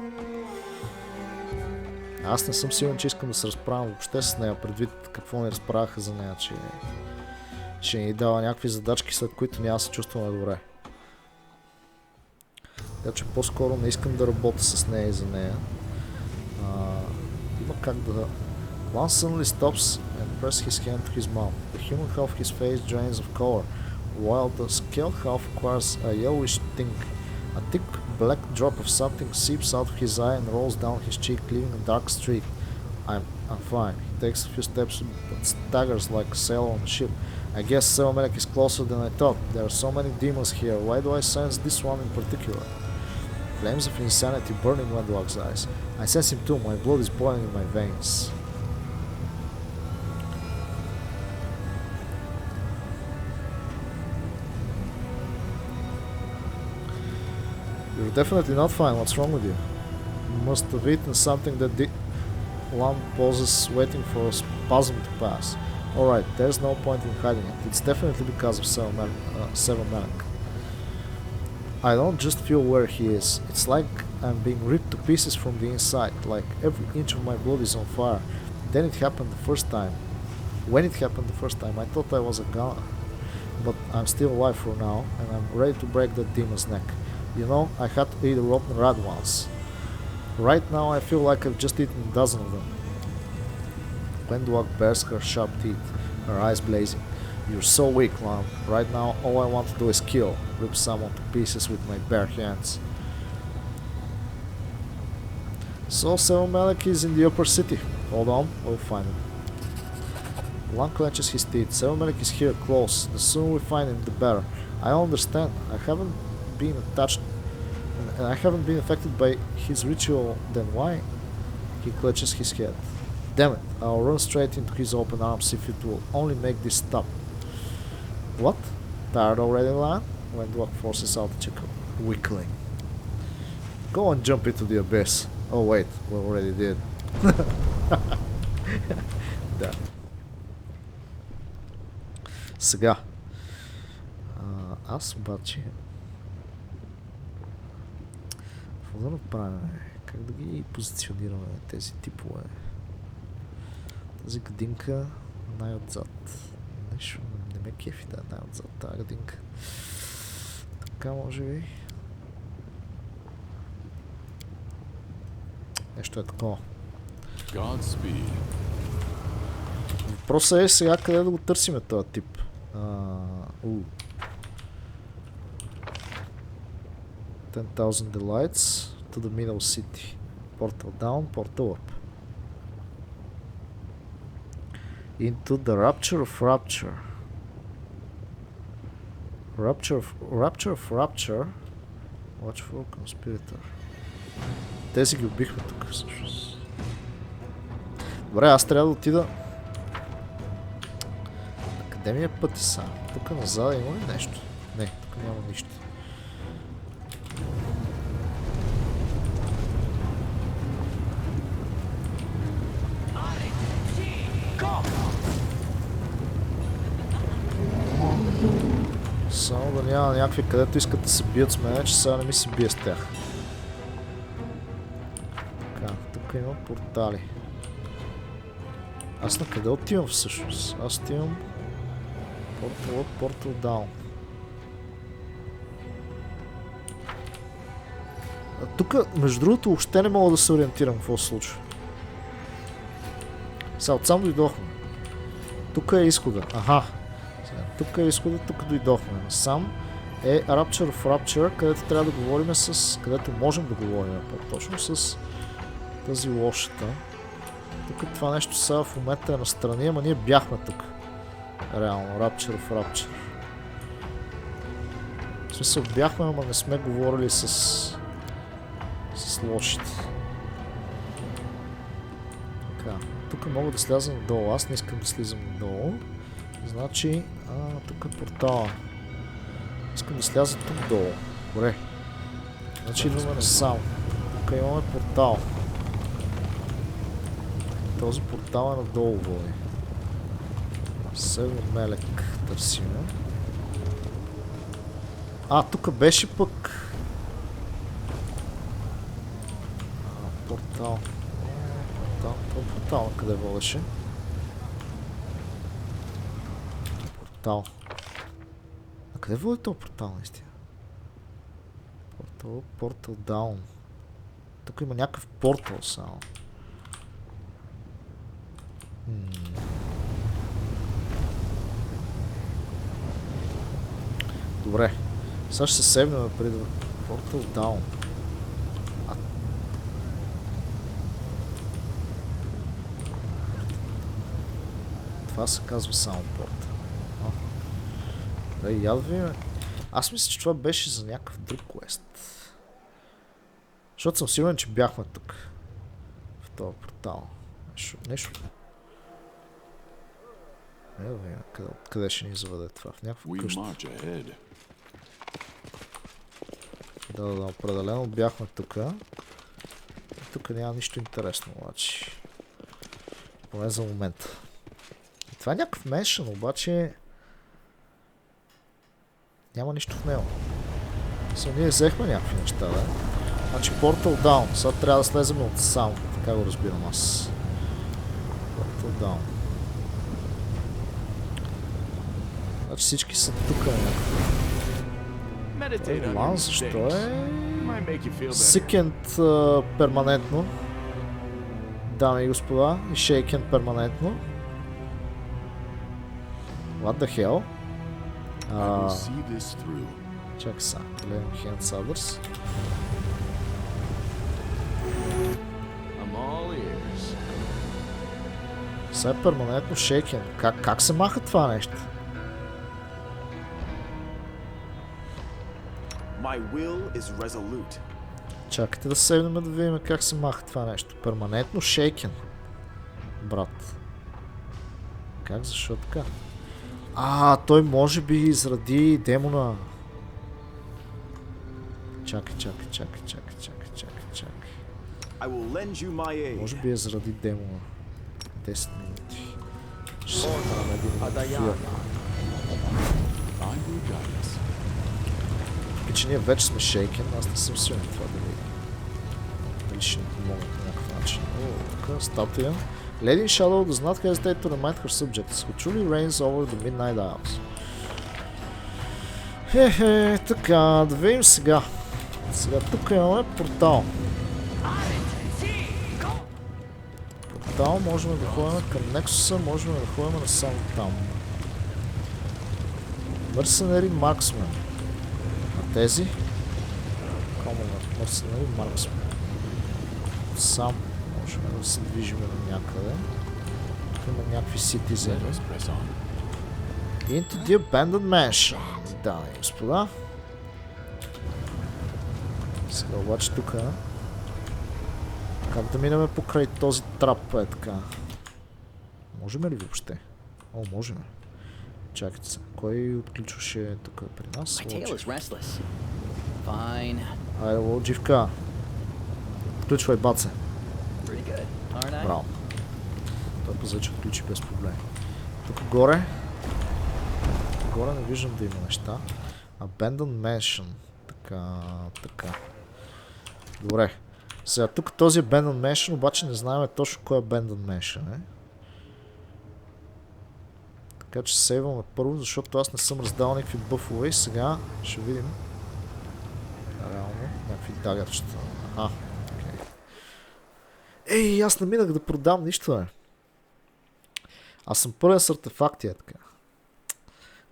Аз не съм сигурен, че искам да се разправям въобще с нея, предвид какво ни разправяха за нея, че ще ни дава някакви задачки, след които няма да се чувстваме добре. Така че по-скоро не искам да работя с нея и за нея. Има как да... One suddenly stops and presses his hand to his mouth. The human half of his face drains of color, while the scale half acquires a yellowish tint. A thick black drop of something seeps out of his eye and rolls down his cheek, leaving a dark streak. I'm fine. He takes a few steps but staggers like a sailor on a ship. I guess Selmelek is closer than I thought. There are so many demons here. Why do I sense this one in particular? Flames of insanity burning Wendlock's eyes. I sense him too. My blood is boiling in my veins. You're definitely not fine. What's wrong with you? You must have eaten something that Lamb pauses, waiting for a spasm to pass. Alright, there's no point in hiding it. It's definitely because of Seven Malik. I don't just feel where he is. It's like I'm being ripped to pieces from the inside, like every inch of my blood is on fire. Then it happened the first time. When it happened the first time, I thought I was a goner. But I'm still alive for now, and I'm ready to break that demon's neck. You know, I had to eat a rotten rat once. Right now I feel like I've just eaten a dozen of them. Gwendolyn bares her sharp teeth, her eyes blazing. You're so weak, Lamb. Right now all I want to do is kill, rip someone to pieces with my bare hands. So Seven Malik is in the upper city. Hold on, we'll find him. Lang clenches his teeth. Seven Malik is here, close. The sooner we find him, the better. I understand. I haven't been attached, and I haven't been affected by his ritual. Then why? He clutches his head. Damn it! I'll run straight into his open arms if it will only make this stop. What? Tired already, Lan? Wendlock forces out a chuckle. Weakling. Go and jump into the abyss. Oh wait, we already did. Да. Сега. Аз обаче... Какво да направим? Как да ги позиционираме тези типове? Тази градинка най-отзад. Нещо не ме кефи да е най-отзад тази градинка. Така може би. Нещо е такова. Въпросът е сега къде да го търсиме този тип. 10,000 delights to the middle city. Portal down, portal up. Into the rapture of rapture. Rapture of rapture. Watchful conspirator. Тези ги убихме тук всъщност. Добре, аз трябва да отида. Къде ми е пътя са? Тук назад има ли нещо? Не, тук няма нищо. Само да няма някакви, където искат да се бият с мене, че сега не ми се бие с тях. Така, тук има портали. Аз на къде отивам всъщност? Аз отивам Portal up, Portal down. Тук, между другото, въобще не мога да се ориентирам какво се случва. Сега отсам дойдохме. Тук е изхода. Аха. Тук е изхода, тук дойдохме. Сам е Rapture of Rapture, където трябва да говорим с... където можем да говорим по-точно с тази лошата. Тук това нещо сега в момента е настрани, ама ние бяхме тук. Реално, Rapture of Rapture. В смисъл бяхме, ама не сме говорили с лошите. Така, тук мога да сляза надолу, аз не искам да слизам надолу. Значи, тук е портала. Искам да сляза тук долу. Добре. Значи идваме насам. Тук имаме портал. Този портал е надолу води. Север Мелек търсиме. Тук беше пък... портал. Портал къде водеше? Портал. А къде води този портал наистина? Портал даун. Тук има някакъв портал само. Добре. Сега ще се сейвнем преди да... Портал даун. Това се казва само порта. Добре, я да видим. Аз мисля, че това беше за някакъв друг квест. Защото съм сигурен, че бяхме тук. В този портал. Нещо. Не да видим къде ще ни заведе това. В някаква къща. Да, определено бяхме тук. Тук няма нищо интересно, обаче. Поне за момента. И това е някакъв меншън, обаче няма нищо в него. Ние взехме някакви неща, да? Значи Portal Down. Сега трябва да слезем от сам. Така го разбирам аз. Portal Down. Значи всички са тук някакви. Лан, защо е? Сикент перманентно. Дами и господа. И шейкен перманентно. What the hell? Чакай са. Гледам Hand Sadders. Сега е перманентно шейкен. Как се маха това нещо? Чакайте да седнем да видим как се маха това нещо. Перманентно шейкен. Брат. Как? Защо така? Той може би заради демона. Чакай. Може би е заради демона. 10 минути. Ще се направим един филм. Че ние вече сме шейкен, аз не съм сигурен това дали ще ни помогне по някакъв начин. Тук статуя. Lady in Shadow does not hesitate to remind her subjects who truly reigns over the Midnight Isles. Така, да видим сега. Сега тук имаме портал. Портал, можем да ходим към Nexus, можем да ходим насам там. Mercenary Marksman. А тези? Mercenary Marksman. Сам можем да се движим на някъде. Тук има някакви citizeni. Into the Abandoned Mansion. Да, господа. Сега обаче тук как да минем покрай този трап е така? Можем ли въобще? Можем. Чакайте се. Кой отключваше тук при нас? Айде, УОЛДЖИФка. Отключвай, баце. Браво. Той позначи отключи без проблем. Тук горе. Горе не виждам да има неща. Abandoned Mansion. Така. Добре. Сега тук този Abandoned Mansion, обаче не знаем точно кой е Abandoned Mansion, Така че сейваме първо, защото аз не съм раздал някакви бъфове и сега ще видим. Реално, някакви дагърчета. Ей, аз не минах да продам нищо, Аз съм пълен с артефакти, така.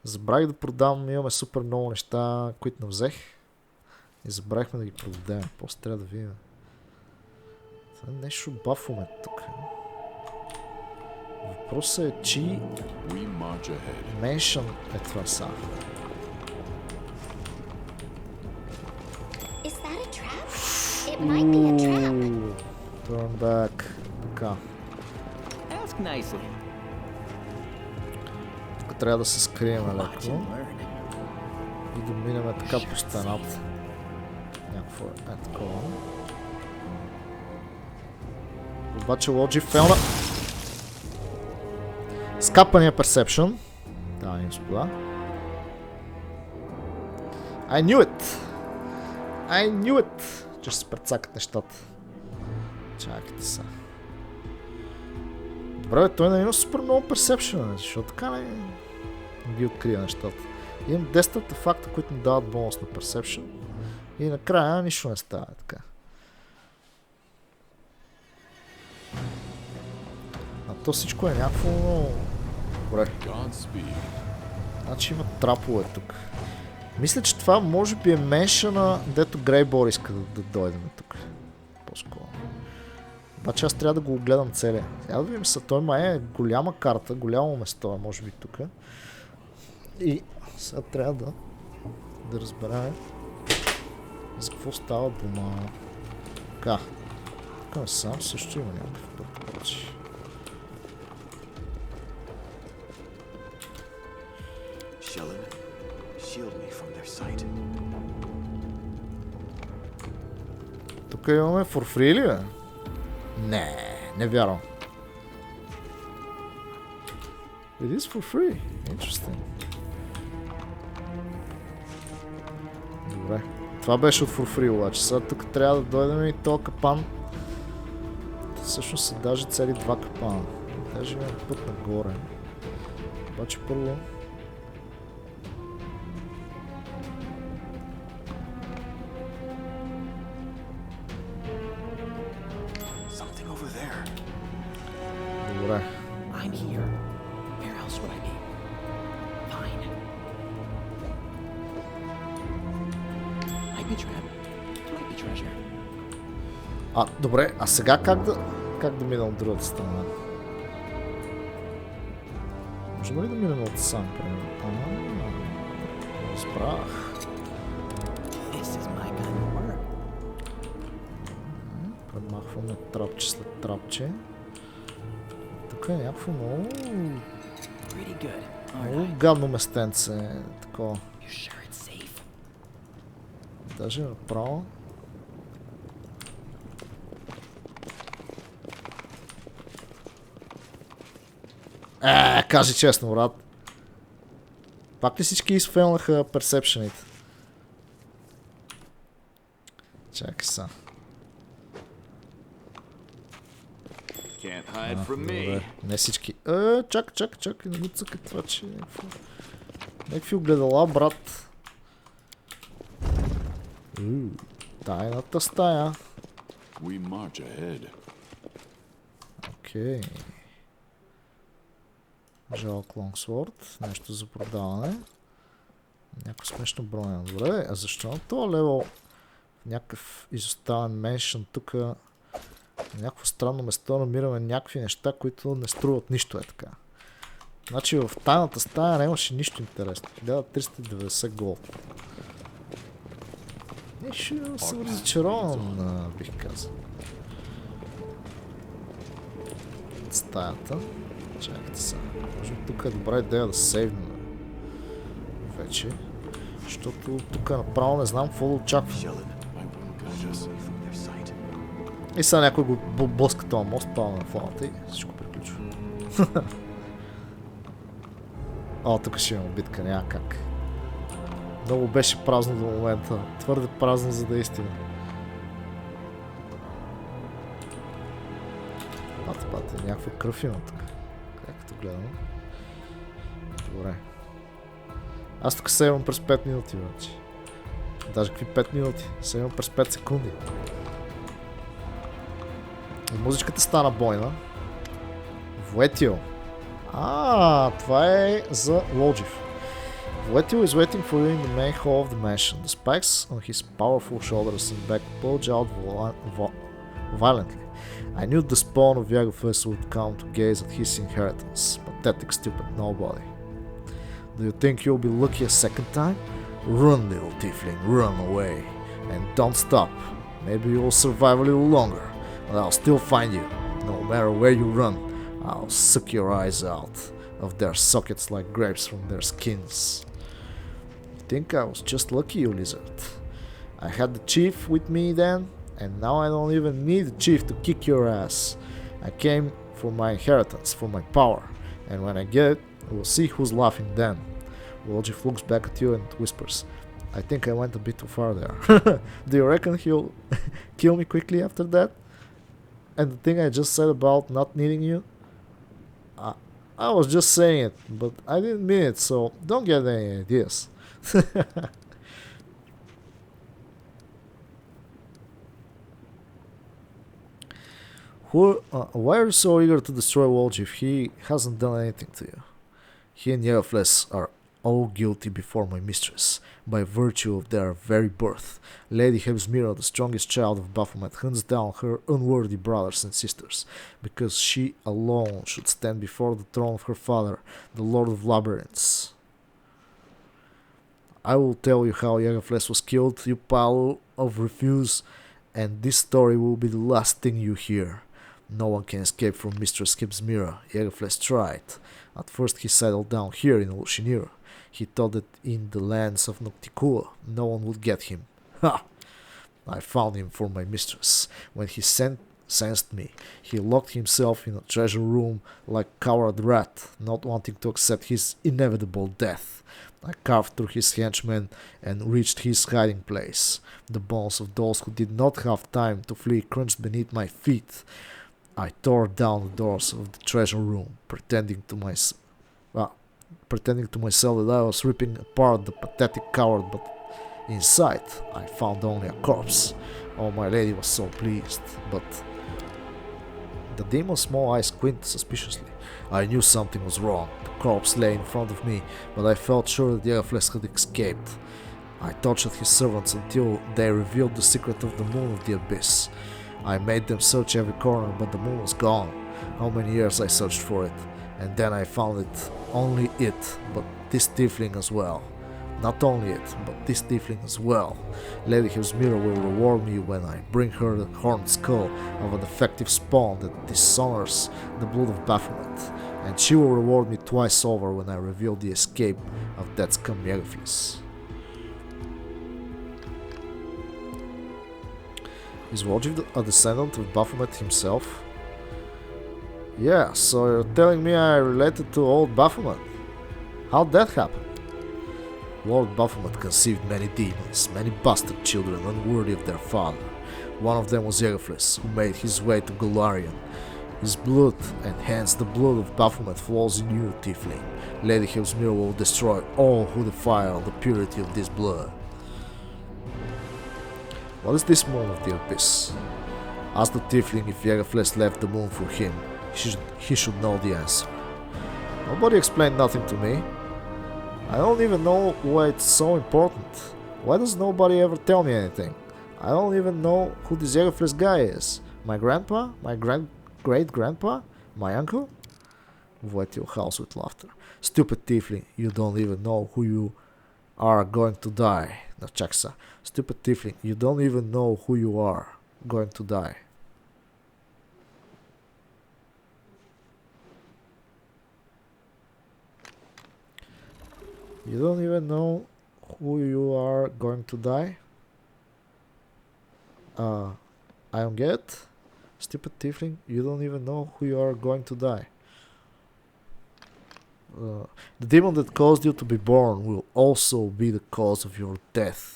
Забравих да продам, имаме супер много неща, които не взех. И забравихме да ги продадем. После трябва да видим. Това нещо бафваме тук. Въпросът е, чи меншън е това са. Turn back. Така. Тук трябва да се скрием леко. И да минем така по стената. Някакво е такова. Обаче УОЛДЖИФ фелна. Скапания персепшн. Да, господа. I knew it! Че ще се прецакат нещата. Чакайте са. Добре, той не има супер много персепшн, защото така не ги открия нещата. Имам 10 артефакта, които ми дават бонус на персепшн. И накрая нищо не става така. А то всичко е някакво много... Добре. Значи има трапове тук. Мисля, че това може би е меншъна, дето Грейбор иска да дойдем тук. По-скоро. Обаче аз трябва да го огледам целия. Сега да видим са, той май е голяма карта, голямо место е, може би тук. И сега трябва да разберем за какво става дума. Така. Тук сам също има някакъв път. Тук имаме for free ли, бе? Не вярвам. It is for free. Interesting. Добре. Това беше от for free, обаче. Сега тук трябва да дойдем и този капан. Всъщност са даже цели два капана. Даже има път нагоре. Обаче първо... Добре. I'm here. Where else would I be? Fine. Might be trap. Might be treasure. Добре, а сега как да мина от другата страна? Можем ли да минем от сам, примерно? Разбрах. This is my kind of work. Премахваме трапче след трапче. Тук е някакво много... Pretty good. много гадно местенце. Такова. You sure it's safe? Даже направо. Кажи честно, брат. Пак ли всички изфейлнаха персепшените? Чакай са. Can't hide from me. Добре. Не всички. Чакай, не го цъка това, че някакви огледала, брат. Тайната стая. We march ahead. Окей. Жалък лонгсворд. Нещо за продаване. Някакво смешно броня. Добре, а защо на това левел в някакъв изоставен меншън тук на някакво странно место намираме някакви неща, които не струват нищо, е така. Значи в тайната стая нямаше нищо интересно. 1390 голд. Нещо съм разочарован, бих казал. Стаята. Чакайте сега. Може би тук е добра идея да сейвнем вече. Защото тук направо не знам какво да очаквам. И сега някой го блъска този мост, пава на фоната и всичко приключва. Тук ще има битка, няма как. Много беше празно до момента. Твърде празно, за да е истина. Пате, някаква кръв има тук. Както гледам. Добре. Аз тук сейвам през 5 минути вече. Даже какви 5 минути? Сейвам през 5 секунди. Музичката стана бойна. Влетил. Това е за УОЛДЖИФ. Влетил is waiting for you in the main hall of the mansion. The spikes on his powerful shoulders and back bulge out violently. I knew the spawn of Yagafest would come to gaze at his inheritance. Pathetic, stupid nobody. Do you think you'll be lucky a second time? Run, little tiefling, run away. And don't stop. Maybe you'll survive a little longer. But I'll still find you. No matter where you run, I'll suck your eyes out of their sockets like grapes from their skins. You think I was just lucky, you lizard? I had the chief with me then, and now I don't even need the chief to kick your ass. I came for my inheritance, for my power, and when I get it, we'll see who's laughing then. УОЛДЖИФ looks back at you and whispers, I think I went a bit too far there. Do you reckon he'll kill me quickly after that? And the thing I just said about not needing you? I was just saying it, but I didn't mean it, so don't get any ideas. Why are you so eager to destroy УОЛДЖИФ? He hasn't done anything to you. He and Yagafles are all guilty before my mistress, by virtue of their very birth. Lady Hebsmira, the strongest child of Baphomet, hunts down her unworthy brothers and sisters, because she alone should stand before the throne of her father, the Lord of Labyrinths. I will tell you how Yagafles was killed, you pile of refuse, and this story will be the last thing you hear. No one can escape from Mistress Hebsmira. Yagafles tried. At first he settled down here in Lushinira. He thought that in the lands of Nocticula no one would get him. Ha! I found him for my mistress. When he sent sensed me. He locked himself in a treasure room like a coward rat, not wanting to accept his inevitable death. I carved through his henchmen and reached his hiding place. The bones of those who did not have time to flee crunched beneath my feet. I tore down the doors of the treasure room, pretending to myself that I was ripping apart the pathetic coward, but inside I found only a corpse. Oh, my lady was so pleased, but the demon's small eyes squinted suspiciously. I knew something was wrong. The corpse lay in front of me, but I felt sure that Jägerflex had escaped. I tortured his servants until they revealed the secret of the moon of the abyss. I made them search every corner, but the moon was gone. How many years I searched for it, and then I found it. Only it, but this tiefling as well. Not only it, but this tiefling as well. Lady Hilsmira will reward me when I bring her the horned skull of a defective spawn that dishonors the blood of Baphomet, and she will reward me twice over when I reveal the escape of that scum Jägerflex. Is УОЛДЖИФ a descendant of Baphomet himself? Yeah, so you're telling me I related to old Baphomet? How'd that happen? Lord Baphomet conceived many demons, many bastard children unworthy of their father. One of them was Jägerflex, who made his way to Golarion. His blood, and hence the blood of Baphomet, flows in you, tiefling. Lady Hilsmira will destroy all who defile the purity of this blood. What is this moon of the abyss? Ask the tiefling if Jägerflex left the moon for him. He should know the answer. Nobody explained nothing to me. I don't even know why it's so important. Why does nobody ever tell me anything? I don't even know who this Jägerflex guy is. My grandpa? My great-grandpa? My uncle? Voitil howls with laughter. Stupid tiefling, you don't even know who you are going to die. Nachaksa. Stupid tiefling, you don't even know who you are going to die. You don't even know who you are going to die? I don't get. Stupid tiefling, you don't even know who you are going to die. The demon that caused you to be born will also be the cause of your death.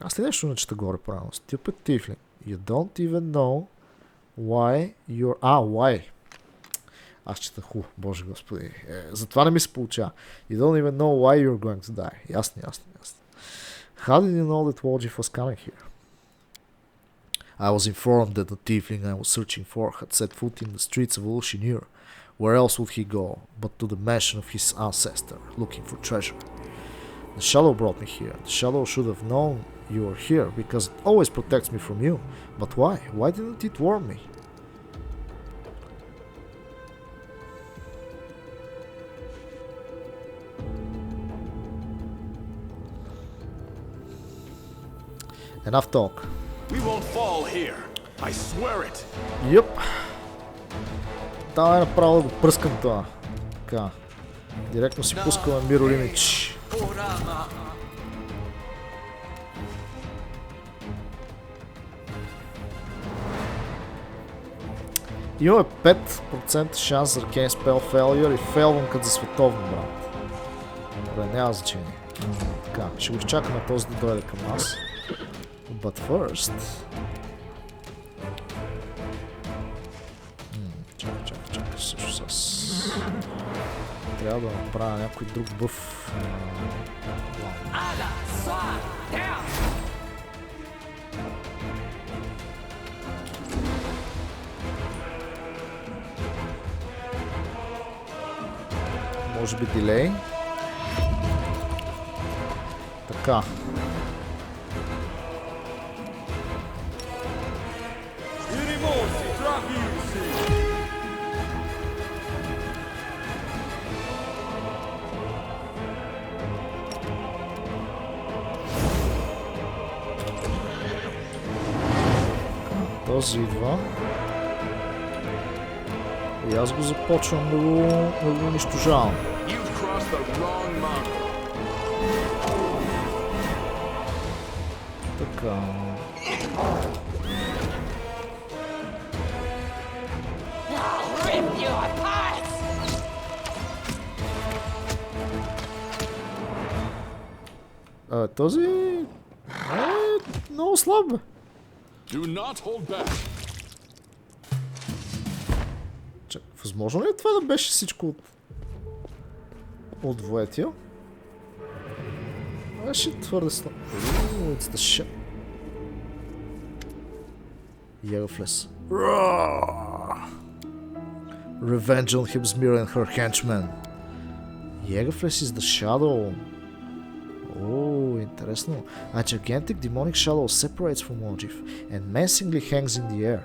Аз ли нещо не чета горе правилно? Stupid tiefling, you don't even know why you're... why? Аз чета боже господи. Затова не ми се получава. You don't even know why you're going to die. Ясно. How did you know that УОЛДЖИФ was coming here? I was informed that the tiefling I was searching for had set foot in the streets of Ulshinir. Where else would he go but to the mansion of his ancestor, looking for treasure? The shadow brought me here. The shadow should have known you were here, because it always protects me from you. But why? Why didn't it warn me? Enough talk. We won't fall here. I swear it. Yup. Давай направо да го пръскам това. Така. Директно си пускаме Mirror Image. Имаме 5% шанс за Arcane Spell Failure и фейлвам като за световно, брат. Добре, няма значение. Така, ще го изчакаме този да дойде към нас. But first... Чакай, също с... Трябва да направя някой друг бъф. Може би дилей. Така. Този идва. И аз го започвам да го унищожавам. Така. Този е много слаб, бе. Do not hold back. Възможно ли е това да беше всичко от Воетия? Беше твърде слаб. It's the shit. Jägerfliss. Revenge on Hibsmir and her henchmen. Jägerfliss is the shadow. Oh, интересно. A gigantic demonic shadow separates from УОЛДЖИФ and menacingly hangs in the air.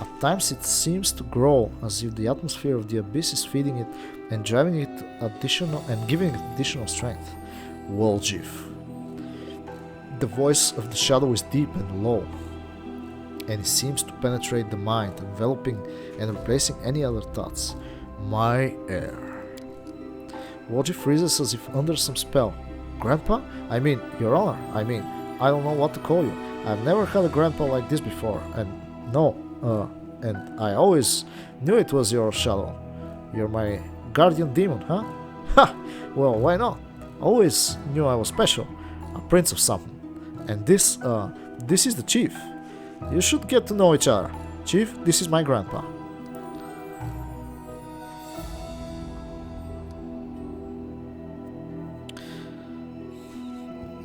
At times it seems to grow as if the atmosphere of the abyss is feeding it and driving it giving it additional strength. УОЛДЖИФ. The voice of the shadow is deep and low, and it seems to penetrate the mind, enveloping and replacing any other thoughts. My heir. УОЛДЖИФ freezes as if under some spell. Grandpa? I mean, Your Honor. I mean, I don't know what to call you. I've never had a grandpa like this before, and I always knew it was your shadow. You're my guardian demon, huh? Ha! Well, why not? Always knew I was special, a prince of something. And this is the chief. You should get to know each other. Chief, this is my grandpa.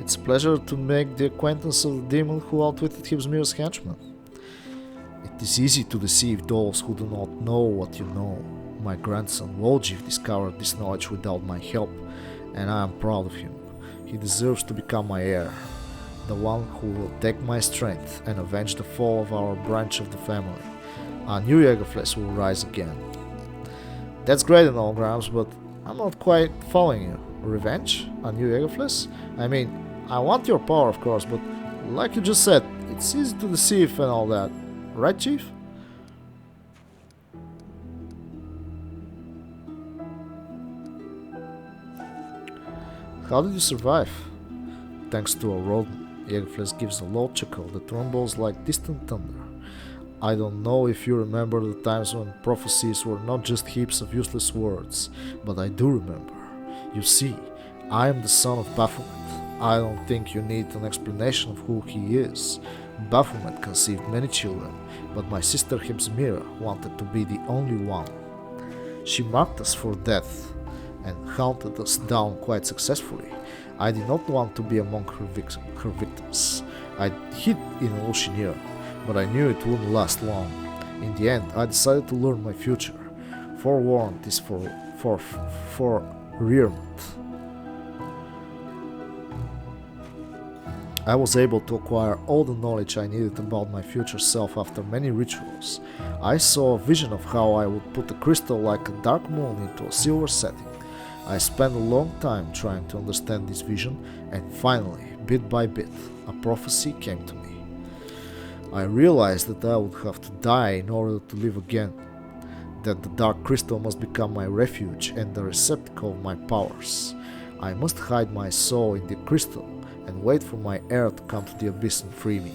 It's a pleasure to make the acquaintance of the demon who outwitted Hibsmir's henchman. It is easy to deceive those who do not know what you know. My grandson УОЛДЖИФ discovered this knowledge without my help, and I am proud of him. He deserves to become my heir, the one who will take my strength and avenge the fall of our branch of the family. A new Jägerfliss will rise again. That's great and all, Grams, but I'm not quite following you. Revenge? A new Jägerfliss? I mean, I want your power, of course, but like you just said, it's easy to deceive and all that. Right, Chief? How did you survive? Thanks to a rodent. Jägerfliss gives a low chuckle that rumbles like distant thunder. I don't know if you remember the times when prophecies were not just heaps of useless words, but I do remember. You see, I am the son of Baphomet. I don't think you need an explanation of who he is. Baphomet conceived many children, but my sister Hibsmira wanted to be the only one. She marked us for death and hunted us down quite successfully. I did not want to be among her victims. I hid in Lushinir, but I knew it wouldn't last long. In the end, I decided to learn my future. Forewarned is for rearment. I was able to acquire all the knowledge I needed about my future self after many rituals. I saw a vision of how I would put a crystal like a dark moon into a silver setting. I spent a long time trying to understand this vision, and finally, bit by bit, a prophecy came to me. I realized that I would have to die in order to live again, that the dark crystal must become my refuge and the receptacle of my powers. I must hide my soul in the crystal and wait for my heir to come to the abyss and free me.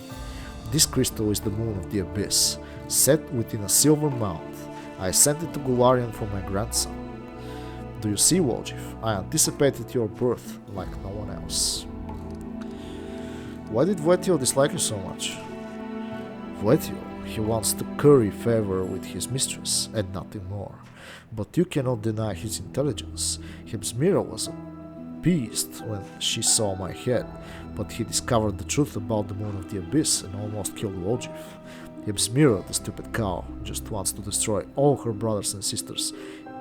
This crystal is the moon of the abyss, set within a silver mount. I sent it to Golarion for my grandson. Do you see, УОЛДЖИФ? I anticipated your birth like no one else. Why did Voetio dislike you so much? Voetio, he wants to curry favor with his mistress and nothing more. But you cannot deny his intelligence. Hibsmira was appeased when she saw my head, but he discovered the truth about the moon of the abyss and almost killed УОЛДЖИФ. Hibsmira, the stupid cow, just wants to destroy all her brothers and sisters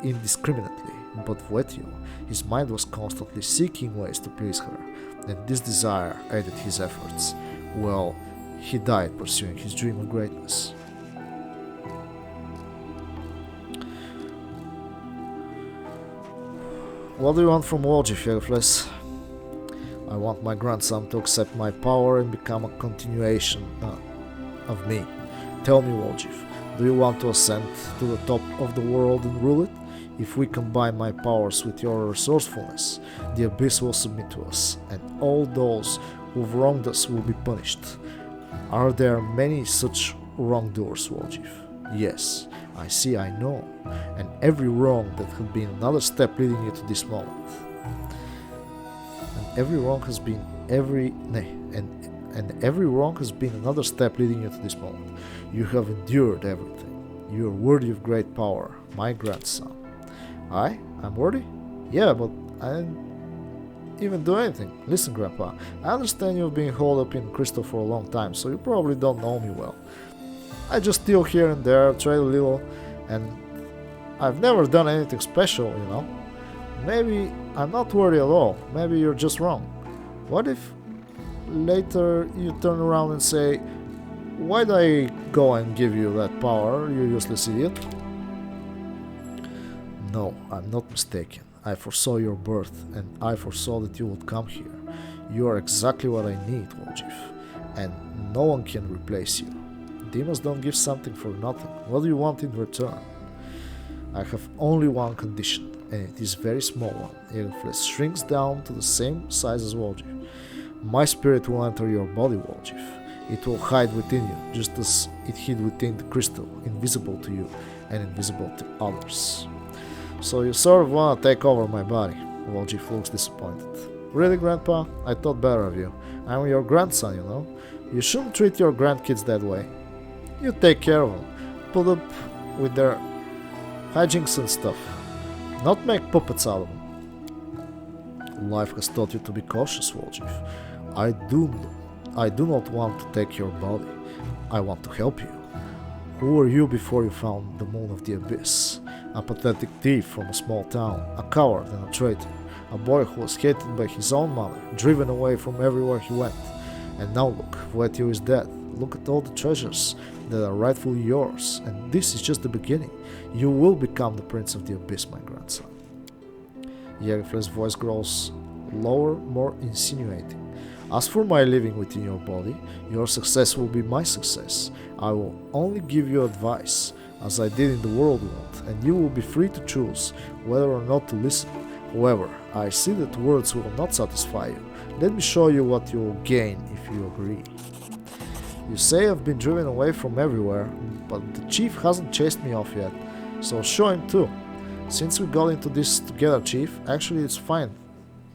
indiscriminately. But Voetio, his mind was constantly seeking ways to please her, and this desire aided his efforts. Well, he died pursuing his dream of greatness. What do you want from УОЛДЖИФ, Jägerfliss? I want my grandson to accept my power and become a continuation of me. Tell me, УОЛДЖIF, do you want to ascend to the top of the world and rule it? If we combine my powers with your resourcefulness, the abyss will submit to us, and all those who've wronged us will be punished. Are there many such wrongdoers, УОЛДЖIF? Yes, I know, and every wrong that had been another step leading you to this moment. And every wrong has been and every wrong has been another step leading you to this moment. You have endured everything. You are worthy of great power, my grandson. I'm worthy? Yeah, but I didn't even do anything. Listen, Grandpa, I understand you've been holed up in crystal for a long time, so you probably don't know me well. I just steal here and there, trade a little, and I've never done anything special, you know. Maybe I'm not worthy at all. Maybe you're just wrong. What if later you turn around and say, why'd I go and give you that power, you useless idiot? No, I'm not mistaken. I foresaw your birth, and I foresaw that you would come here. You are exactly what I need, УОЛДЖИФ, and no one can replace you. Demons don't give something for nothing. What do you want in return? I have only one condition, and it is a very small one. Flesh shrinks down to the same size as УОЛДЖИФ. My spirit will enter your body, УОЛДЖИФ. It will hide within you, just as it hid within the crystal, invisible to you and invisible to others. So you sort of want to take over my body. УОЛДЖИФ looks disappointed. Really, Grandpa? I thought better of you. I'm your grandson, you know. You shouldn't treat your grandkids that way. You take care of them. Put up with their hijinks and stuff. Not make puppets out of them. Life has taught you to be cautious, УОЛДЖИФ. I do not want to take your body. I want to help you. Who were you before you found the moon of the abyss? A pathetic thief from a small town, a coward and a traitor, a boy who was hated by his own mother, driven away from everywhere he went. And now look, Vletio is dead. Look at all the treasures that are rightfully yours, and this is just the beginning. You will become the prince of the abyss, my grandson. Jägerflesh's voice grows lower, more insinuating. As for my living within your body, your success will be my success. I will only give you advice, as I did in the world world, and you will be free to choose whether or not to listen. However, I see that words will not satisfy you. Let me show you what you will gain if you agree. You say I've been driven away from everywhere, but the chief hasn't chased me off yet, so show him too. Since we got into this together, Chief, actually it's fine.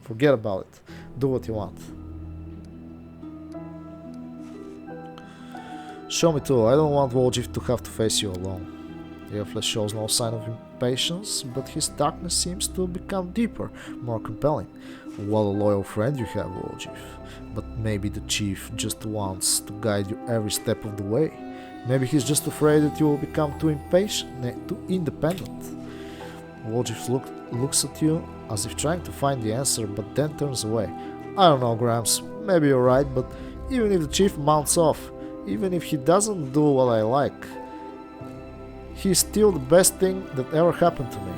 Forget about it. Do what you want. Show me too. I don't want УОЛДЖИФ to have to face you alone. Jägerflesh shows no sign of impatience, but his darkness seems to become deeper, more compelling. What a loyal friend you have, УОЛДЖIF. But maybe the chief just wants to guide you every step of the way. Maybe he's just afraid that you will become too impatient, too independent. УОЛДЖIF looks at you as if trying to find the answer, but then turns away. I don't know, Gramps. Maybe you're right, but even if the chief mounts off, even if he doesn't do what I like, he's still the best thing that ever happened to me.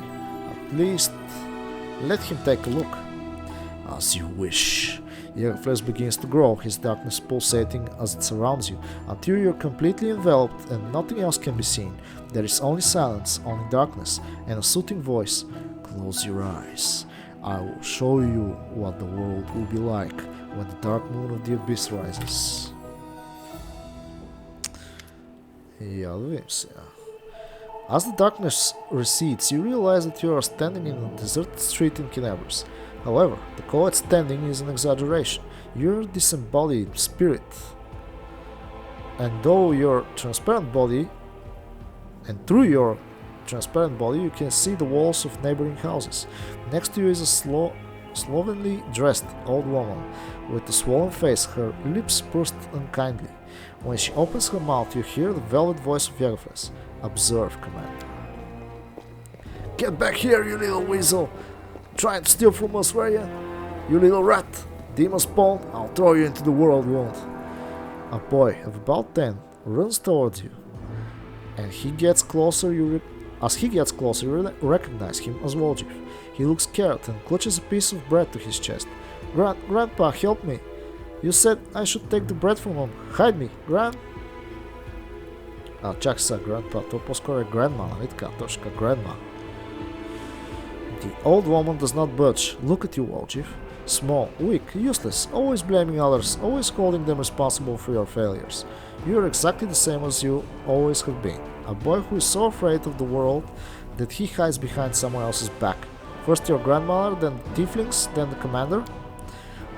At least, let him take a look. As you wish. Jägerflesh begins to grow, his darkness pulsating as it surrounds you, until you're completely enveloped and nothing else can be seen. There is only silence, only darkness, and a soothing voice. Close your eyes. I will show you what the world will be like when the dark moon of the abyss rises. Ja, da vidim сега. As the darkness recedes, you realize that you are standing in a deserted street in Kinebras. However, the call at standing is an exaggeration. You're a disembodied spirit. And through your transparent body, you can see the walls of neighboring houses. Next to you is a slovenly dressed old woman with a swollen face, her lips pursed unkindly. When she opens her mouth, you hear the velvet voice of Jägerflesh. Observe, Commander. Get back here, you little weasel! Trying to steal from us, were you? You little rat! Demon spawn, I'll throw you into the world wound. A boy of about 10 runs towards you, and as he gets closer, you recognize him as УОЛДЖИФ. He looks scared and clutches a piece of bread to his chest. Grandpa, help me! You said I should take the bread from him. Hide me, чак са, Grandpa, то по-скоро е Grandma, нали така, точно така, Grandma. The old woman does not budge. Look at you, УОЛДЖИФ. Small, weak, useless, always blaming others, always holding them responsible for your failures. You are exactly the same as you always have been. A boy who is so afraid of the world that he hides behind someone else's back. First your grandmother, then the tieflings, then the commander.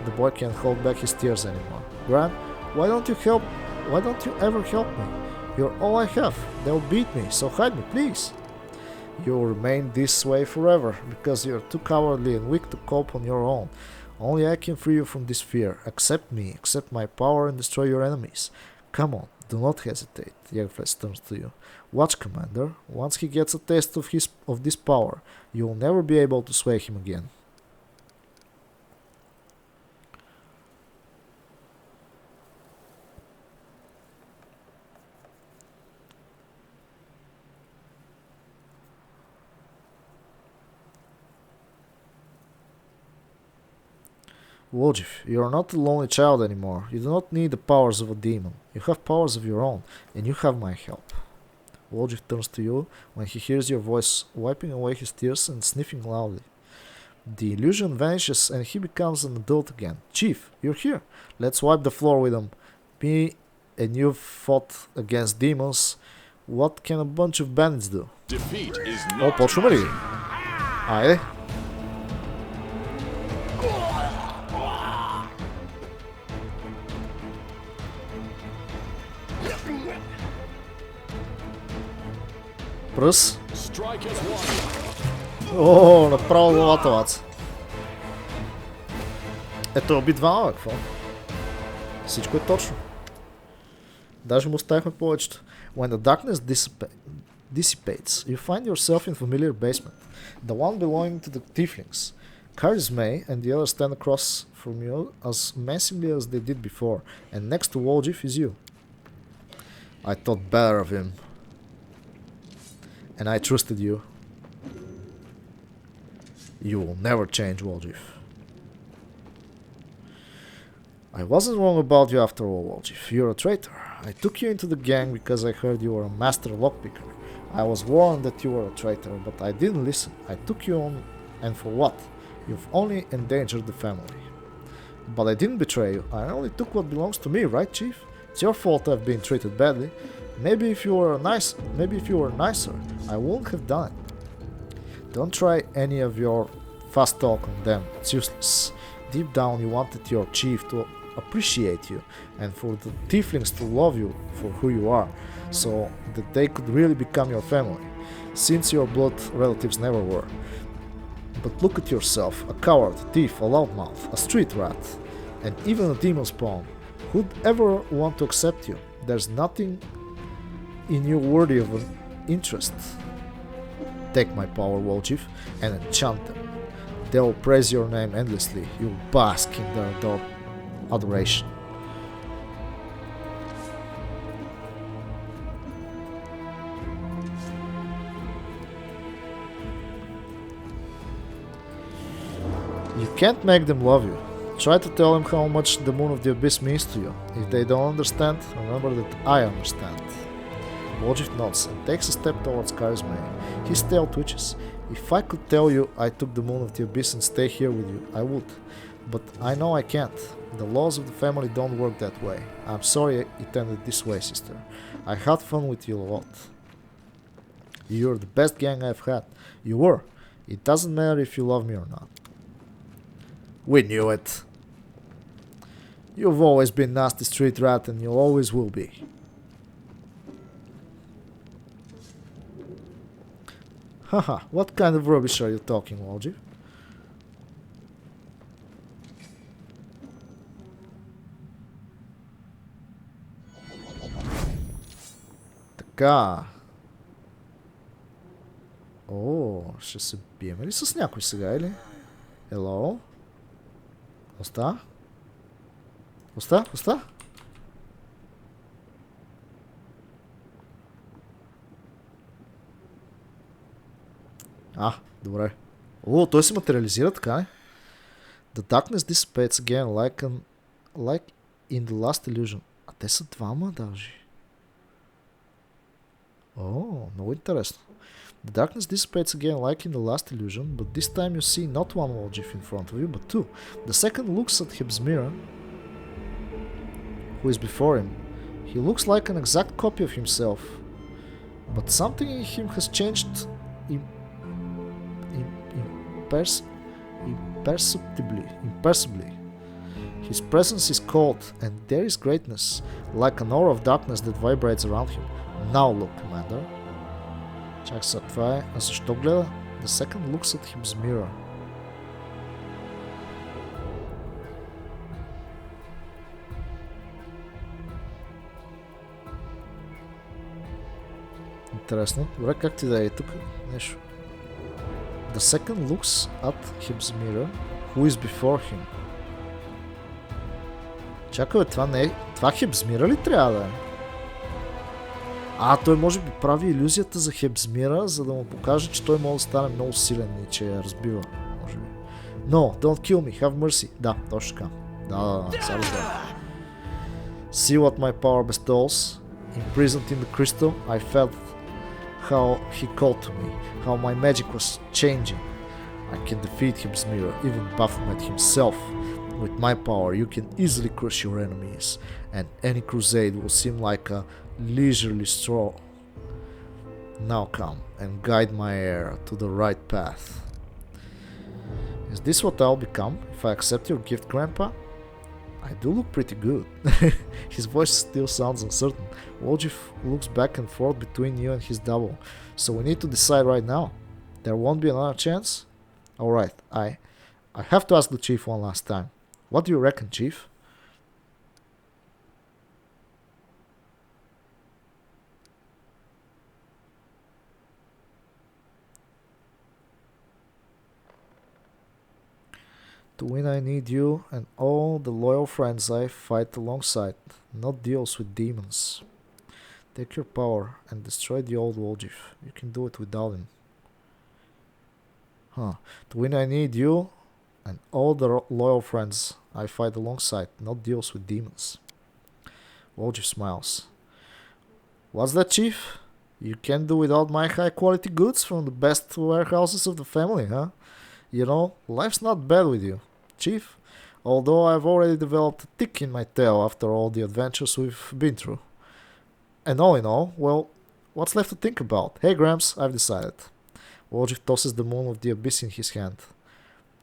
The boy can't hold back his tears anymore. Gran, why don't you help? Why don't you ever help me? You're all I have. They'll beat me, so hide me, please. You'll remain this way forever, because you're too cowardly and weak to cope on your own. Only I can free you from this fear. Accept me, accept my power, and destroy your enemies. Come on, do not hesitate. Jägerflex turns to you. Watch, Commander. Once he gets a taste of this power, you will never be able to sway him again. УОЛДЖИФ, you are not a lonely child anymore. You do not need the powers of a demon. You have powers of your own, and you have my help. УОЛДЖИФ turns to you when he hears your voice, wiping away his tears and sniffing loudly. The illusion vanishes and he becomes an adult again. Chief, you're here. Let's wipe the floor with him. Me and you fought against demons. What can a bunch of bandits do? Defeat is О, not почваме ли? Айде. Пръс. strike as one. О, направо главата, лаца. Ето уби двама, какво? Всичко е точно. Даже му оставихме повечето. When the darkness dissipates, you find yourself in familiar basement. The one belonging to the tieflings. May and the others stand across from you as menacingly as they did before, and next to УОЛДЖИФ is you. I thought better of him. And I trusted you. You will never change, УОЛДЖИФ. I wasn't wrong about you after all, УОЛДЖИФ. You're a traitor. I took you into the gang because I heard you were a master lockpicker. I was warned that you were a traitor, but I didn't listen. I took you on, and for what? You've only endangered the family. But I didn't betray you. I only took what belongs to me, right, Chief? It's your fault I've been treated badly. Maybe if you were nicer, I wouldn't have done it. Don't try any of your fast talk on them. It's useless. Deep down you wanted your chief to appreciate you and for the tieflings to love you for who you are, so that they could really become your family, since your blood relatives never were. But look at yourself, a coward, a thief, a loudmouth, a street rat, and even a demon spawn. Who'd ever want to accept you? There's nothing in you worthy of an interest. Take my power, УОЛДЖИФ, and enchant them. They'll praise your name endlessly. You'll bask in their adoration. You can't make them love you. Try to tell them how much the moon of the abyss means to you. If they don't understand, remember that I understand. УОЛДЖИФ nods and takes a step towards May. His tail twitches. If I could tell you I took the moon of the abyss and stay here with you, I would. But I know I can't. The laws of the family don't work that way. I'm sorry it ended this way, sister. I had fun with you a lot. You're the best gang I've had. You were. It doesn't matter if you love me or not. We knew it. You've always been nasty street rat and you always will be. Haha, what kind of rubbish are you talking, УОЛДЖИФ? Така. О, ще се биеме ли с някой сега, или? Hello? Оста? Оста? Оста? Добре. О, той се материализира, така ли? The darkness dissipates again like in the last illusion. А те са двама даже. О, много интересно. The darkness dissipates again like in the last illusion, but this time you see not one УОЛДЖИФ in front of you, but two. The second looks at his mirror, who is before him. He looks like an exact copy of himself, but something in him has changed imperceptibly. His presence is cold, and there is greatness, like an aura of darkness that vibrates around him. Now look, Commander. Чак сега, това е... А защо гледа? The second looks at him's mirror. Интересно. Добре, как ти да е тук? Нещо. The second looks at him's mirror. Who is before him? Чакай, това не е... Това Хебзмира ли трябва да е? Той може би прави илюзията за Хебзмира, за да му покаже, че той може да стане много силен и че я разбива. Може би. No, don't kill me, have mercy. Да, точно така. Да, сега разбирам. See what my power bestows. Imprisoned in the crystal, I felt how he called to me, how my magic was changing. I can defeat Hebzmira, even Baphomet himself. With my power, you can easily crush your enemies, and any crusade will seem like a leisurely stroll. Now come and guide my heir to the right path. Is this what I'll become if I accept your gift, Grandpa? I do look pretty good. His voice still sounds uncertain. УОЛДЖИФ looks back and forth between you and his double. So we need to decide right now. There won't be another chance? Alright, I have to ask the chief one last time. What do you reckon, Chief? To win I need you and all the loyal friends I fight alongside, not deals with demons. Take your power and destroy the old УОЛДЖИФ. You can do it without him. To win I need you and all the loyal friends I fight alongside, not deals with demons. УОЛДЖИФ smiles. What's that, Chief? You can't do without my high quality goods from the best warehouses of the family, huh? You know, life's not bad with you, Chief, although I've already developed a tick in my tail after all the adventures we've been through. And all in all, well, what's left to think about? Hey Gramps, I've decided. УОЛДЖИФ tosses the moon of the abyss in his hand.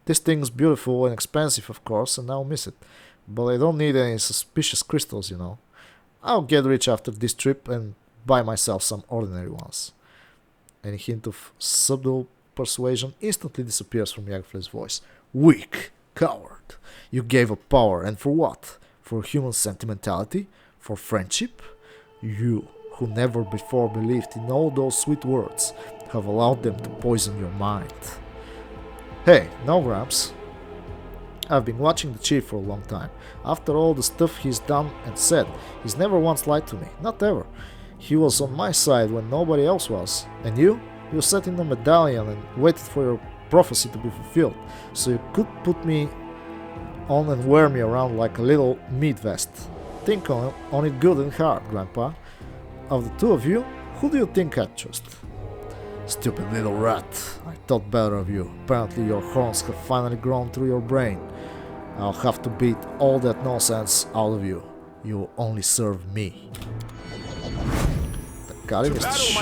This thing's beautiful and expensive, of course, and I'll miss it. But I don't need any suspicious crystals, you know. I'll get rich after this trip and buy myself some ordinary ones. Any hint of subtle persuasion instantly disappears from Yagfle's voice. Weak coward. You gave up power, and for what? For human sentimentality? For friendship? You, who never before believed in all those sweet words, have allowed them to poison your mind. Hey, no Gramps. I've been watching the Chief for a long time. After all the stuff he's done and said, he's never once lied to me. Not ever. He was on my side when nobody else was. And you? You sat in the medallion and waited for your prophecy to be fulfilled, so you could put me on and wear me around like a little meat vest. Think on it good and hard, Grandpa. Of the two of you, who do you think I'd trust? Stupid little rat. I thought better of you. Apparently your horns have finally grown through your brain. I'll have to beat all that nonsense out of you. You only serve me. Така ли мислиш?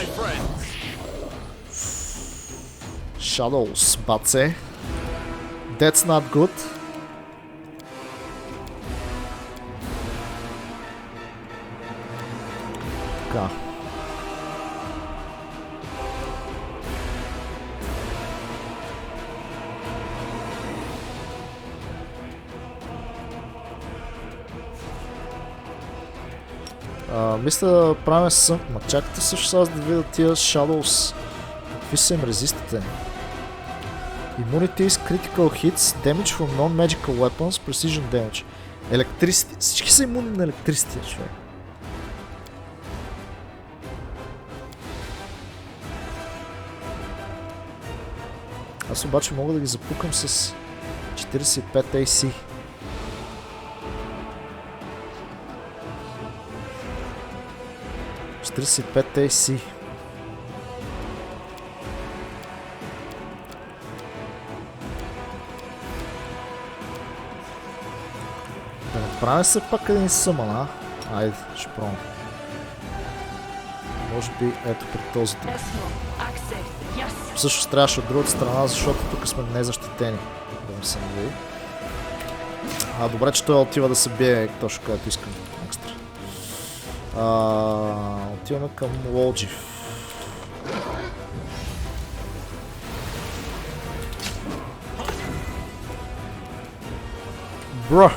Shadows, баце. That's not good. Така. Мисля да правим сън. Ма чакайте също сега да видя тия Shadows. Какви са им резистите? Immunity is critical hits, damage from non-magical weapons, precision damage. Electricity. Всички са имунни на електриците, човек. Аз обаче мога да ги запукам с 45 AC. AC. Да направим се пак един съмън, а? Айде, ще пробвам. Може би ето при този тук. Всъщност трябваше от другата страна, защото тук сме незащитени. Да ми се навиди. Добре, че той отива да се бие точно където искам. Екстра. Отиваме към УОЛДЖИФ. Бро!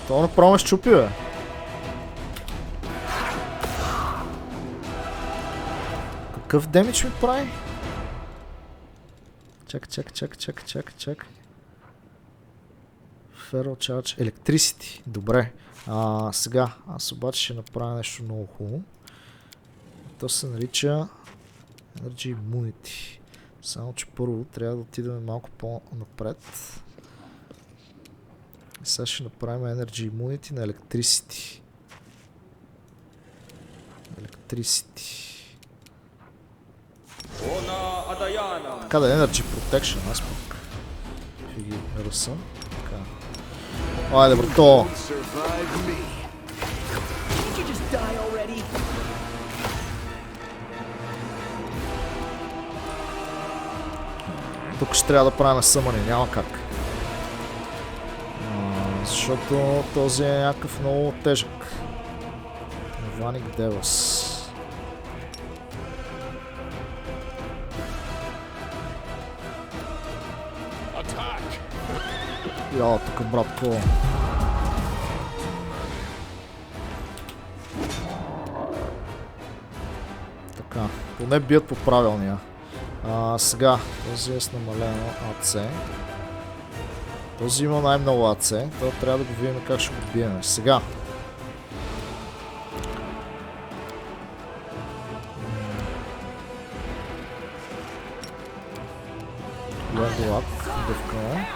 Това направо ме щупи, бе. Какъв демидж ми прави? Чакай. Feral Charge. Electricity. Добре. Сега, аз обаче ще направя нещо много хубаво. То се нарича Energy Immunity. Само че първо трябва да отидем малко по-напред. И сега ще направим Energy Immunity на Electricity. Така да е Energy Protection, аз пък ще ги ръса. Така. Айде, брато! Тук ще трябва да правим съмъни, няма как. Защото този е някакъв много тежък. Ваник Девас. Йо, тук братко. Така, поне бият по правилния. Сега, този е с намалено АЦ. Този има най-много АЦ. Това трябва да го видим как ще го биеме. Сега. Лендолак, дъвкаме.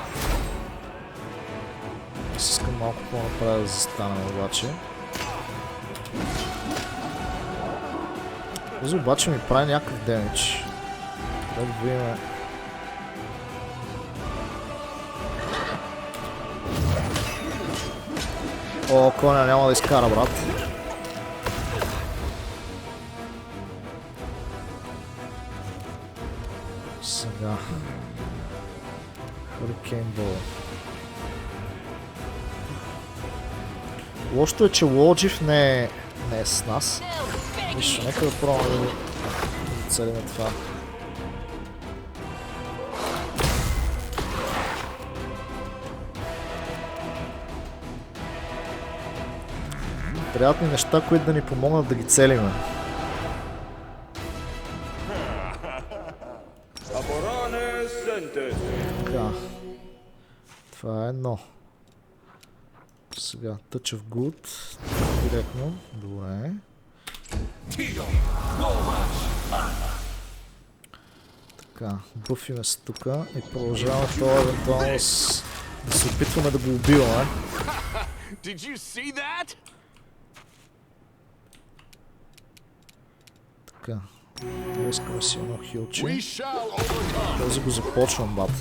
Аз искам малко по-направя да застанем обаче. Този обаче ми прави някакъв демидж. Да го видим. О, коня няма да изкара, брат. Сега. Hurricane Ball. Лошото е, че УОЛДЖИФ не е с нас. Виж, нека да пробваме да целим това. Приятни неща, които да ни помогнат да ги целиме. Така. Това е едно. Сега, Touch of Good. Директно. Добре. Така, бъфиме се тука и продължаваме това евентуално да се опитваме да го убиваме. Така, искаме си едно хилче. Този го започвам, бат.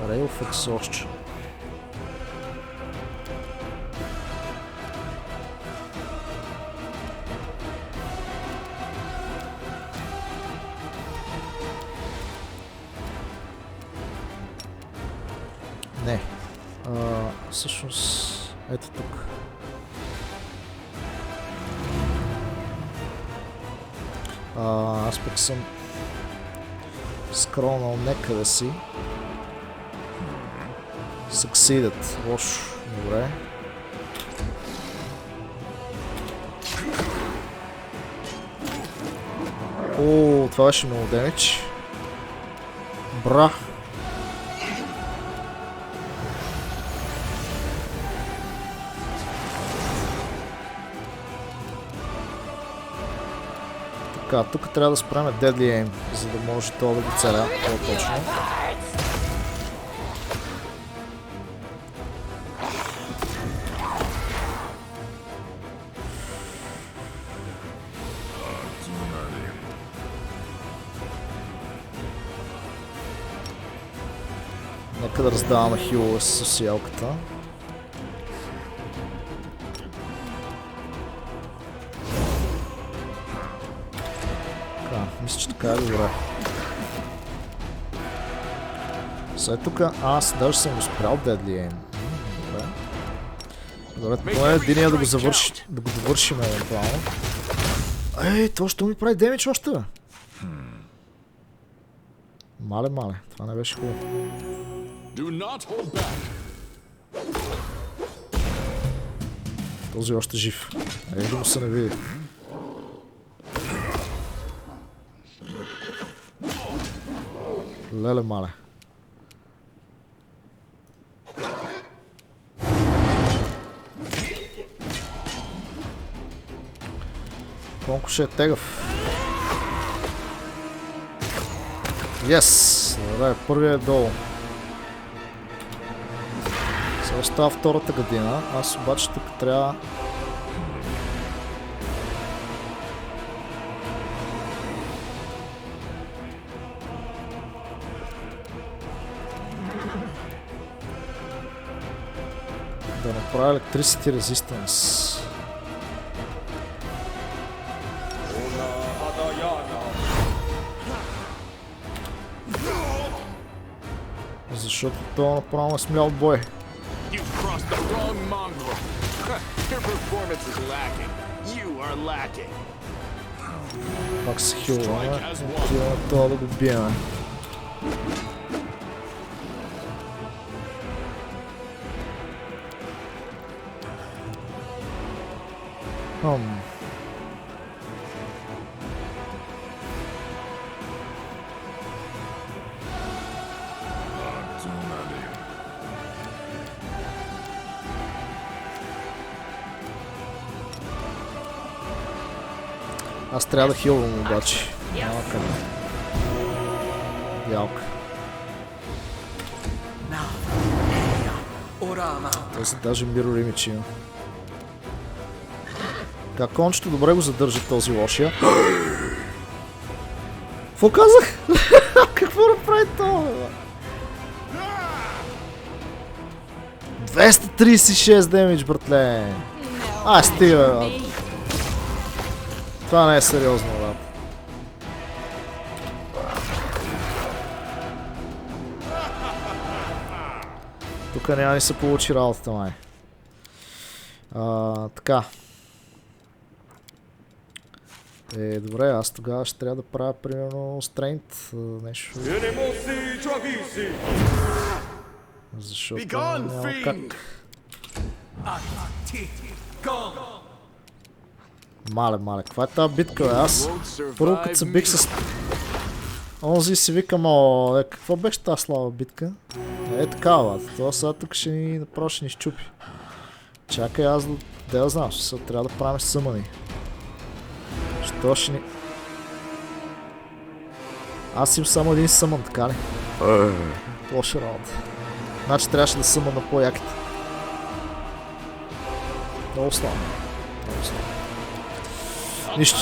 Ray of Exhaustion. Не. Всъщност, ето тук. Аз пък съм скролнал некъде си. Succeeded. Лошо. Добре. О, това беше много демидж. Бра. Така, тук трябва да спрем Deadly Aim, за да може това да го целя по-точно. Нека да раздаваме хилове с социалката. Така, мисля, че така е добре. Сега тук аз даже съм успял Deadly Aim. Добре. Добре, това е единия да го довършим евентуално. Ей, това ще ми прави демидж още, бе? Мале, това не беше хубаво. Този още жив. Ей, да му се не види. Леле, мале. Колко ще е тегъв. Yes! Добре, първият е долу. Сега остава втората година. Аз обаче тук трябва... да направя Electricity Resistance. Защото това направо е смлял бой. Пак се хилваме. Отиваме това да го биеме. Аз трябва да хилвам обаче. Няма къде. Ялка. Този даже миро имидж има. Така, кончето добре го задържа този лошия. Какво казах? Какво направи това, бе? 236 демидж, братле! Ай, стига, бе. Това не е сериозно, брат. Тук няма ни се получи работата, май. Така. Добре, аз тогава ще трябва да правя примерно стрейнт, нещо. Защото няма как. Мале, каква е тази битка, бе? Аз първо като се бих с... Онзи си викам, какво беше тази слава битка? Такава, бе. Това сега тук ще ни направо ще ни щупи. Чакай, аз да знам, сега трябва да правим съмъни. Що ще ни... Аз им само един съмън, така ли? Лоша работа. Значи трябваше да съмън на по-яките. Много слабо. Нищо.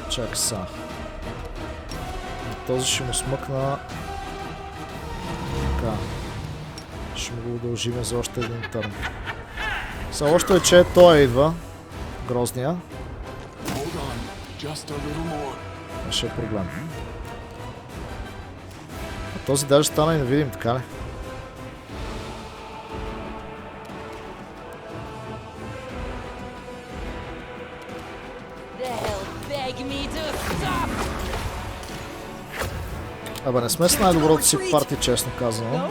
Чакай сега. Този ще му смъкна. Така. Ще му го удължиме за още един търн. Сега още е, че той идва. Грозния. Ще е проблем. А този даже стана и невидим, така ли? Абе, не сме с най-доброто си парти, честно казано.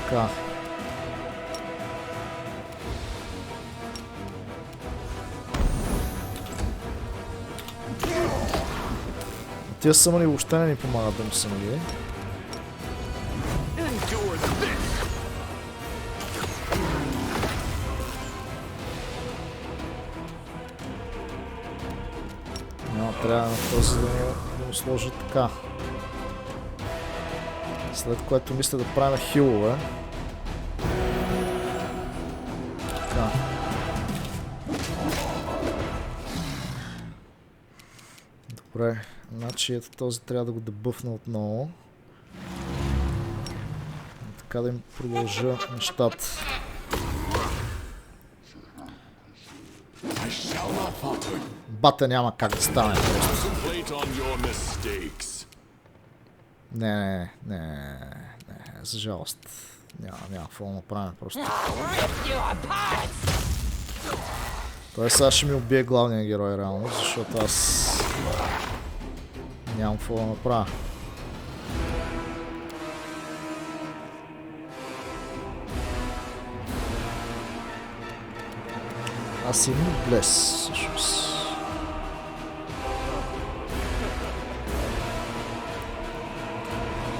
Така. Тия съмъни въобще не ни помагат да му се навие. Трябва на този да му сложа така. След което мисля да правим хилове. Така. Добре, значи ето този трябва да го дебъфна отново. Така да им продължа нещата. Бата няма как да стане просто. Не, за жалост. Няма какво да направим просто. Той сега ще ми убие главния герой реално, защото аз нямам какво да направя. Аз имам блес, всъщност.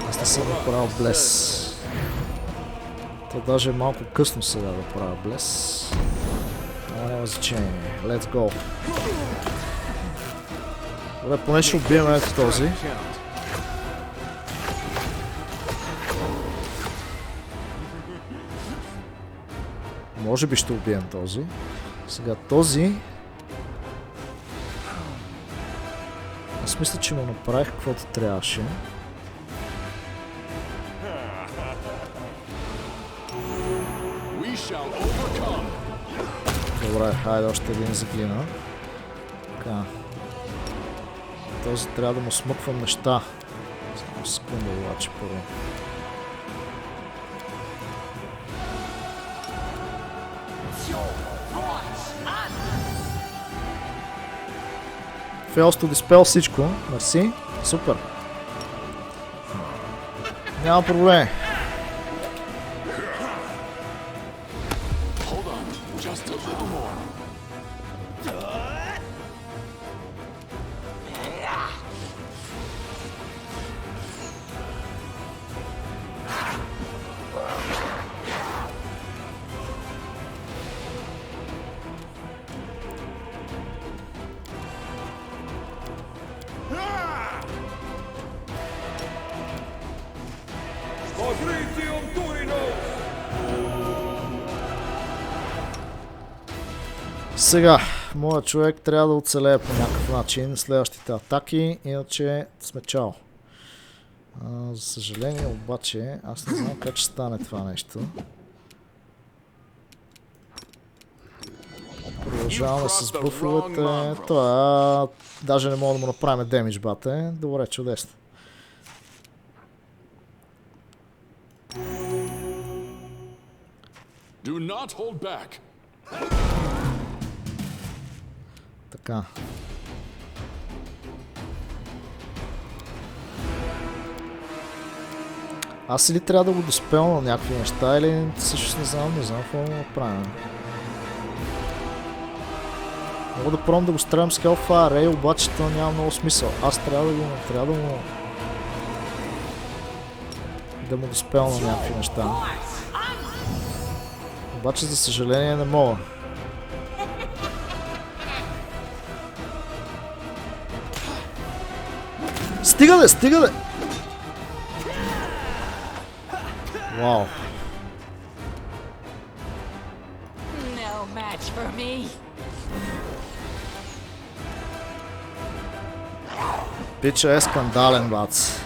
Аз не съм направил блес. То даже е малко късно сега да правя блес. Но няма значение. Let's go. Добре, поне ще убием ето този. Може би ще убием този. Сега този... Аз мисля, че му направих каквото трябваше. Добре, хайде още един загина. Така. Този трябва да му смъквам неща. Само секунда обаче първо. Fails to dispel всичко. Мерси. Супер. Няма проблем. Сега, моят човек трябва да оцелее по някакъв начин следващите атаки, иначе сме чао. За съжаление обаче, аз не знам как ще стане това нещо. Продължаваме с буфовете. Това даже не мога да му направим демидж бате. Добре, чудесно. Do not hold back. Така. Аз или трябва да го доспелна някакви неща, или също не знам какво да направим. Мога да пробвам да го стрелям с Hellfire Ray, обаче това няма много смисъл. Аз трябва да му доспелна някакви неща. Обаче за съжаление не мога. Стига де! Вау. Пича е скандален, бац.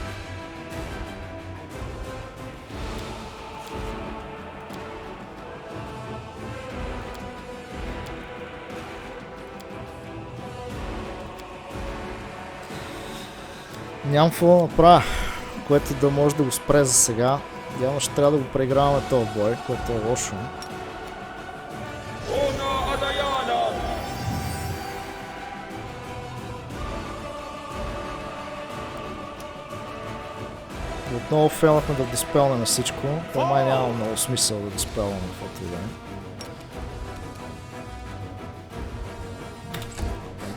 Нямам какво да направя, което да може да го спре за сега. Явно ще трябва да го преиграваме този бой, което е лошо. Отново фейлнахме да диспелнем на всичко. Това май няма много смисъл да диспелнем каквото и да е.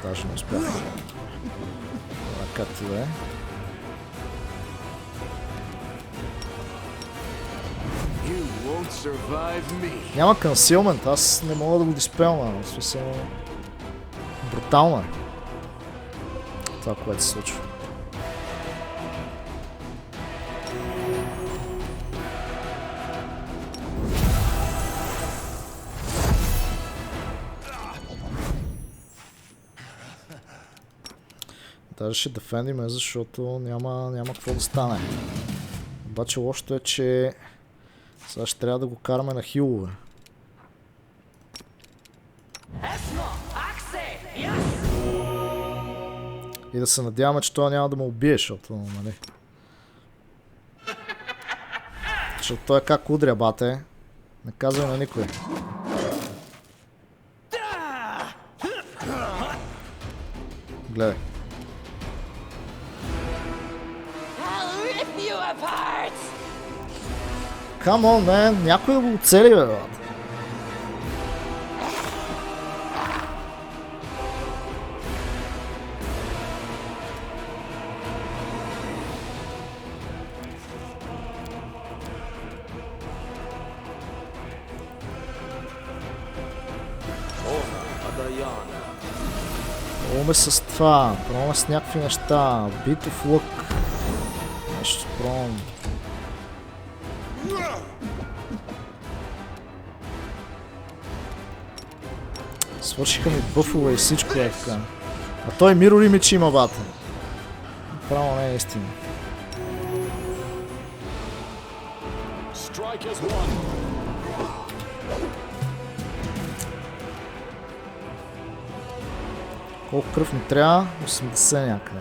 Даже не успях. Както и да е. Няма консилмент, аз не мога да го диспелна. В смисъл... Брутално е. това, което се случва. Даже ще дефендиме, защото няма какво да стане. Обаче лошото е, че сега ще трябва да го караме на хилове. И да се надяваме, че това няма да ме убие, защото, нали? Защото той е как удря, бате. Не казвай на никой. Гледай. Come on, man! Някой да го оцели, бе, бе. Пробваме с това, пробваме с някакви неща, битов лък. Нещо пробвам. Свършиха ми бъфове и всичко е така. А той мироли мечи има, бата. Право не е истина. Колко кръв ми трябва? 80 някъде.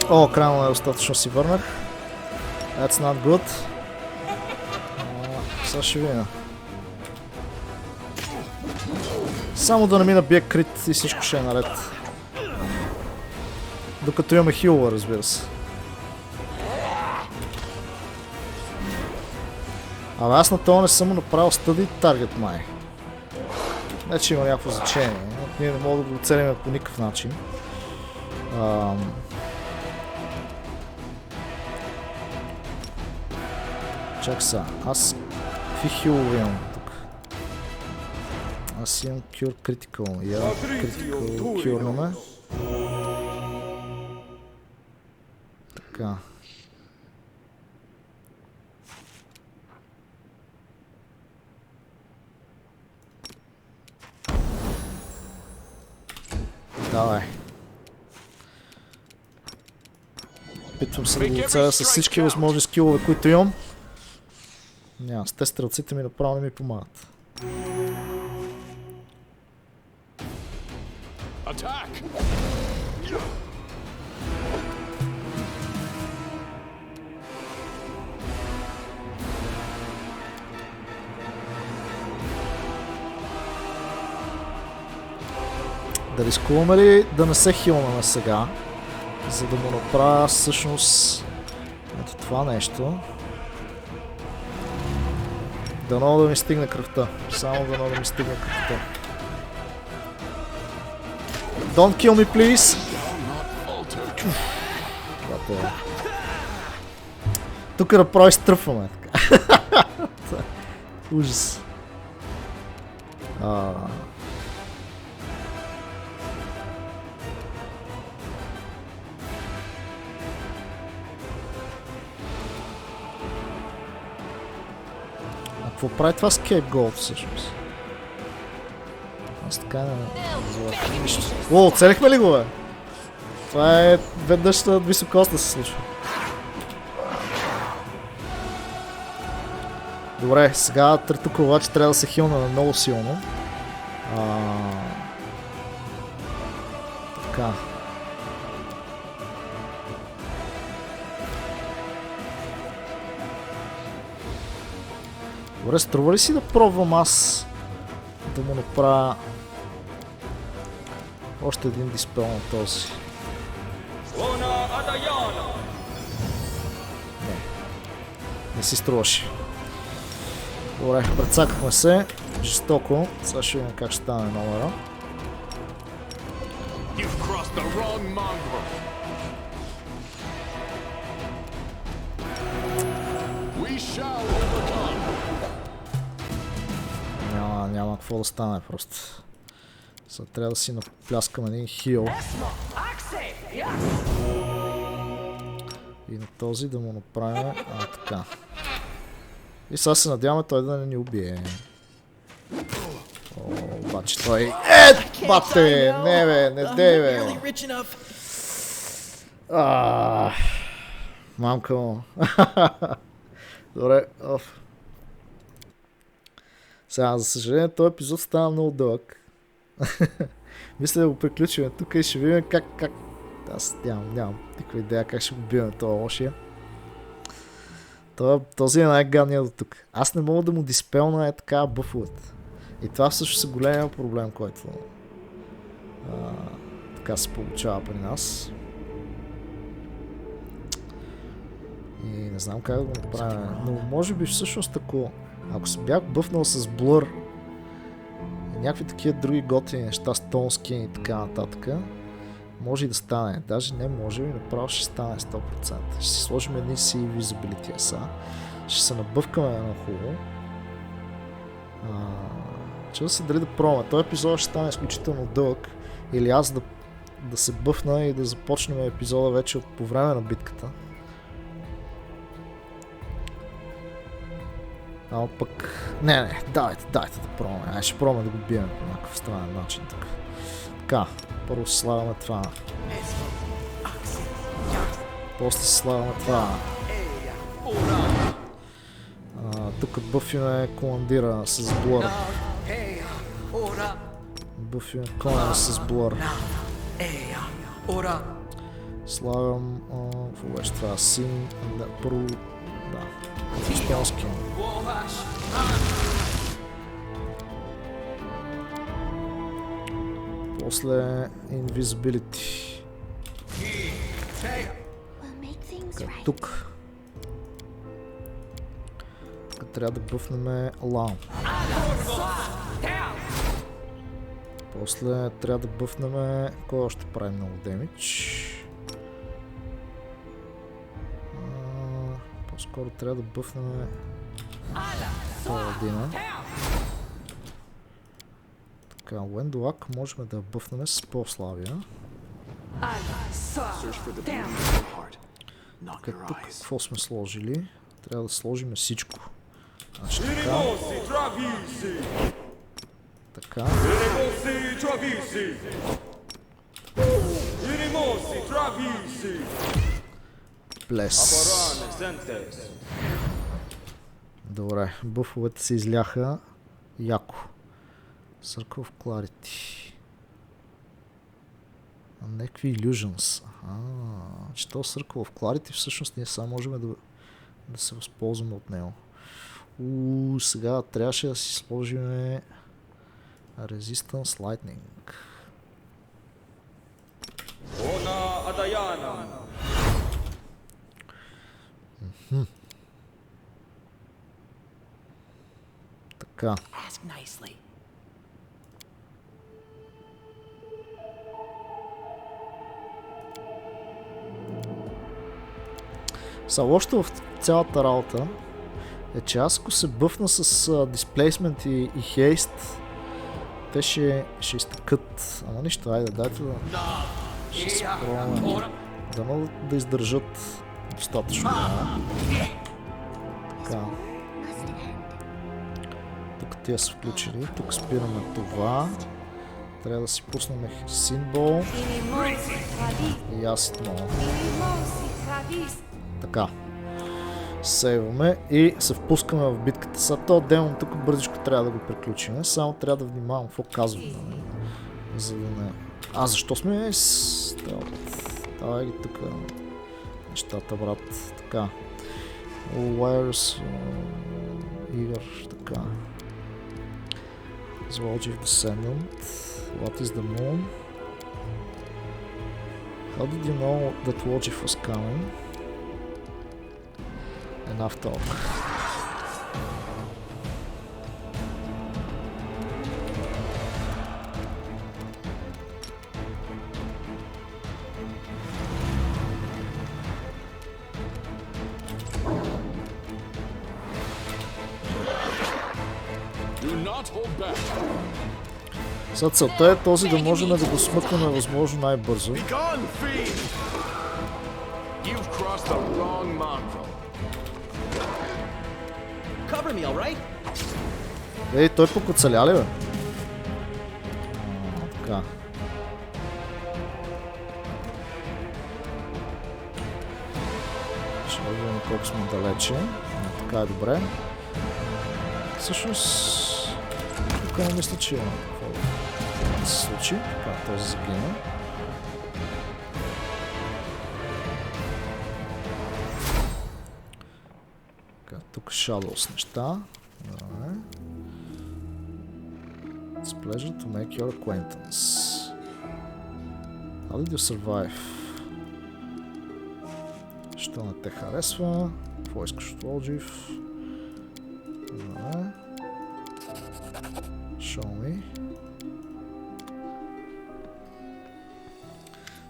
О, крайно недостатъчно си върнах. That's not good. Сега ще видя. Само да не ми набие крит и всичко ще е наред. Докато имаме хилова, разбира се. Абе аз на това не съм направил стъди таргет май. Не че има някакво значение. Ние не можем да го оцелим по никакъв начин. Чак са. Аз какви хилове имам тук? Аз имам Cure Critical. Я Critical Cure-наме. Така. Давай. Опитвам се да го оцеля с всички възможни скилове, които имам. Няма, с те стрелците ми направо не ми помагат. Да рискуваме ли да не се хилнаме сега, за да му направя всъщност ето това нещо. Дано да ми стигне кръвта. Само дано да ми стигне кръвта. Don't kill me, please! Тук направо изтръпваме. Ужас. Какво прави това Scapegoat всъщност? Аз така не разбрах нищо. О, оцелихме ли го, бе? Това е веднъж на високост да се случва. Добре, сега Търтука обаче трябва да се хилна на много силно. Така. Добре, струва ли си да пробвам аз да му направя още един диспел на този? Не си струваше. Добре, прецакахме се жестоко. Сега ще видим как ще стане номера. няма какво да стане просто. Сега трябва да си напляскам един хил. И на този да му направим така. И сега се надяваме той да не ни убие. О, обаче той... бате! Не бе, не дей бе! Мамка му. Добре, оф. Сега, за съжаление, този епизод става много дълъг. Мисля да го приключим тук и ще видим как... Аз нямам никаква идея как ще го бием това лошия. Този е най-гадният до тук. Аз не мога да му диспелна така бъфовете. И това всъщност е големия проблем, който така се получава при нас. И не знам как да го направя. Но може би всъщност ако се бях бъфнал с блър и някакви такива други готини неща, стонски и така нататък, може и да стане. Даже не може и направо ще стане 100%. Ще си сложим едни си visibility са. Ще се набъвкаме на хубаво. Чува се дали да пробваме. Този епизод ще стане изключително дълъг. Или аз да се бъфна и да започнем епизода вече по време на битката. Ама пък... Не, дайте да пробваме. Ще пробваме да го бием по някакъв странен начин тук. Така, първо си слагаме това. После си слагаме това. Тук бъфиме командира с блър. Бъфиме коня с блър. Слагам... какво беше това? Син... Първо... Да. Стонски. После invisibility. Тук. Трябва да бъфнем лаун. После трябва да бъфнем... Кой още прави много демидж? По-скоро трябва да бъфнем Година. Така, Уендолак можем да бъфнем с по-славия. Тук какво сме сложили? Трябва да сложим всичко. Значи така. Така. Плес. Добре, бъфовете се изляха яко. Circle of Clarity. Някакви illusions. Че то Circle of Clarity всъщност ние само можем да се възползваме от него. Сега трябваше да си сложим Resistance Lightning. Така. Лошото в цялата работа е, че аз ако се бъфна с Displacement и Haste, те ще изтъкат. Ама нищо, айде, дайте да... Ще се пробваме да издържат достатъчно време. Така. Тук тия са включили, тук спираме това. Трябва да си пуснем символ и аситно. Така. Сейваме и се впускаме в битката. Сега този демон тук бързичко трябва да го приключим. Само трябва да внимавам какво казваме. За да не... защо сме с... Давай ги тук нещата, брат. Така. Wires... Игър, така. УОЛДЖИФ Descendant. What is the moon? How did you know that УОЛДЖИФ was coming? Enough talk. Do not not hold back. Сега целта е този да можем да го смъкнем възможно най-бързо. Be gone, fiend! You've crossed the wrong mongrel. Cover me, all right? Ей, той пък оцеля ли, бе? Така. Ще видим колко сме далече. Така е добре. Всъщност... Тук не мисля, че има какво да се случи. Така, този загина. Така, тук Shadows неща. Добре. It's a pleasure to make your acquaintance. How did you survive? Що не те харесва? Какво искаш от УОЛДЖИФ? Добре. Show me.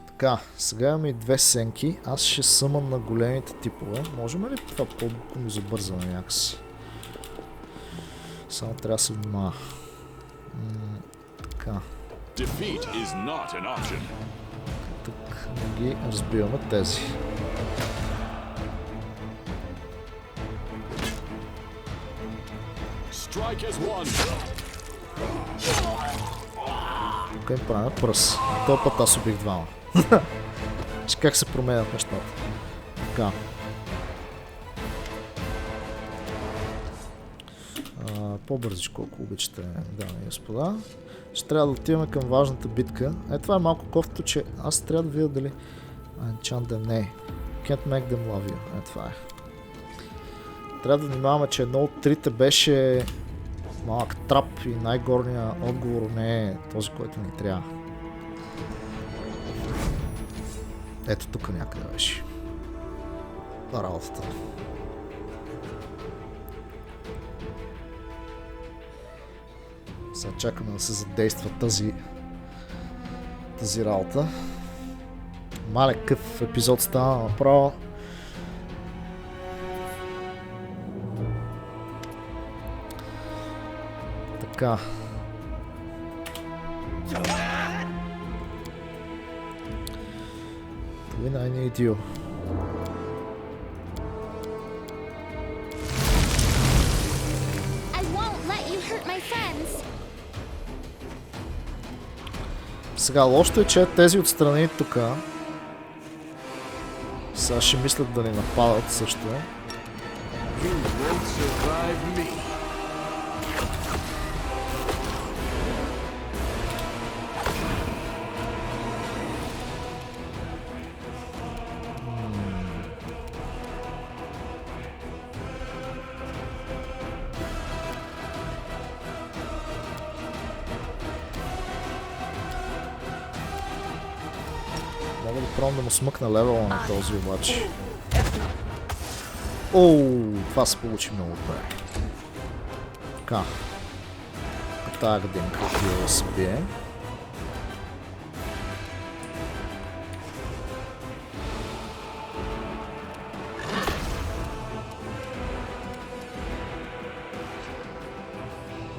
Така, сега имаме и две сенки. Аз ще съмам на големите типове. Можем ли това по-бързо ми забързаме някакси? Само трябва да се внимава. Така. Defeat is not an option. Тук не ги разбиваме тези. Strike as one. Тук им правим пръс. Този път аз убих двама. Виж как се променят нещата. Така. По-бързичко, колко обичате, дами и господа. Ще трябва да отиваме към важната битка. Това е малко кофтото, че аз трябва да видя дали... Enchant them, не. Can't make them love you. Това е. Трябва да внимаваме, че едно от трите беше малък трап и най-горният отговор не е този, който ни трябва. Ето тук някъде беше работата. Сега чакаме да се задейства тази работа. Малек къв епизод стана направо. Така. Win, I need you. I won't let you hurt my friends. Сега лошото е, че тези отстрани тук сега ще мислят да ни нападат също. You won't survive me. Мога да пробвам да му смъкна левела на този обаче. Оу, това се получи много добре. Така. Тая годинка отива да се бие.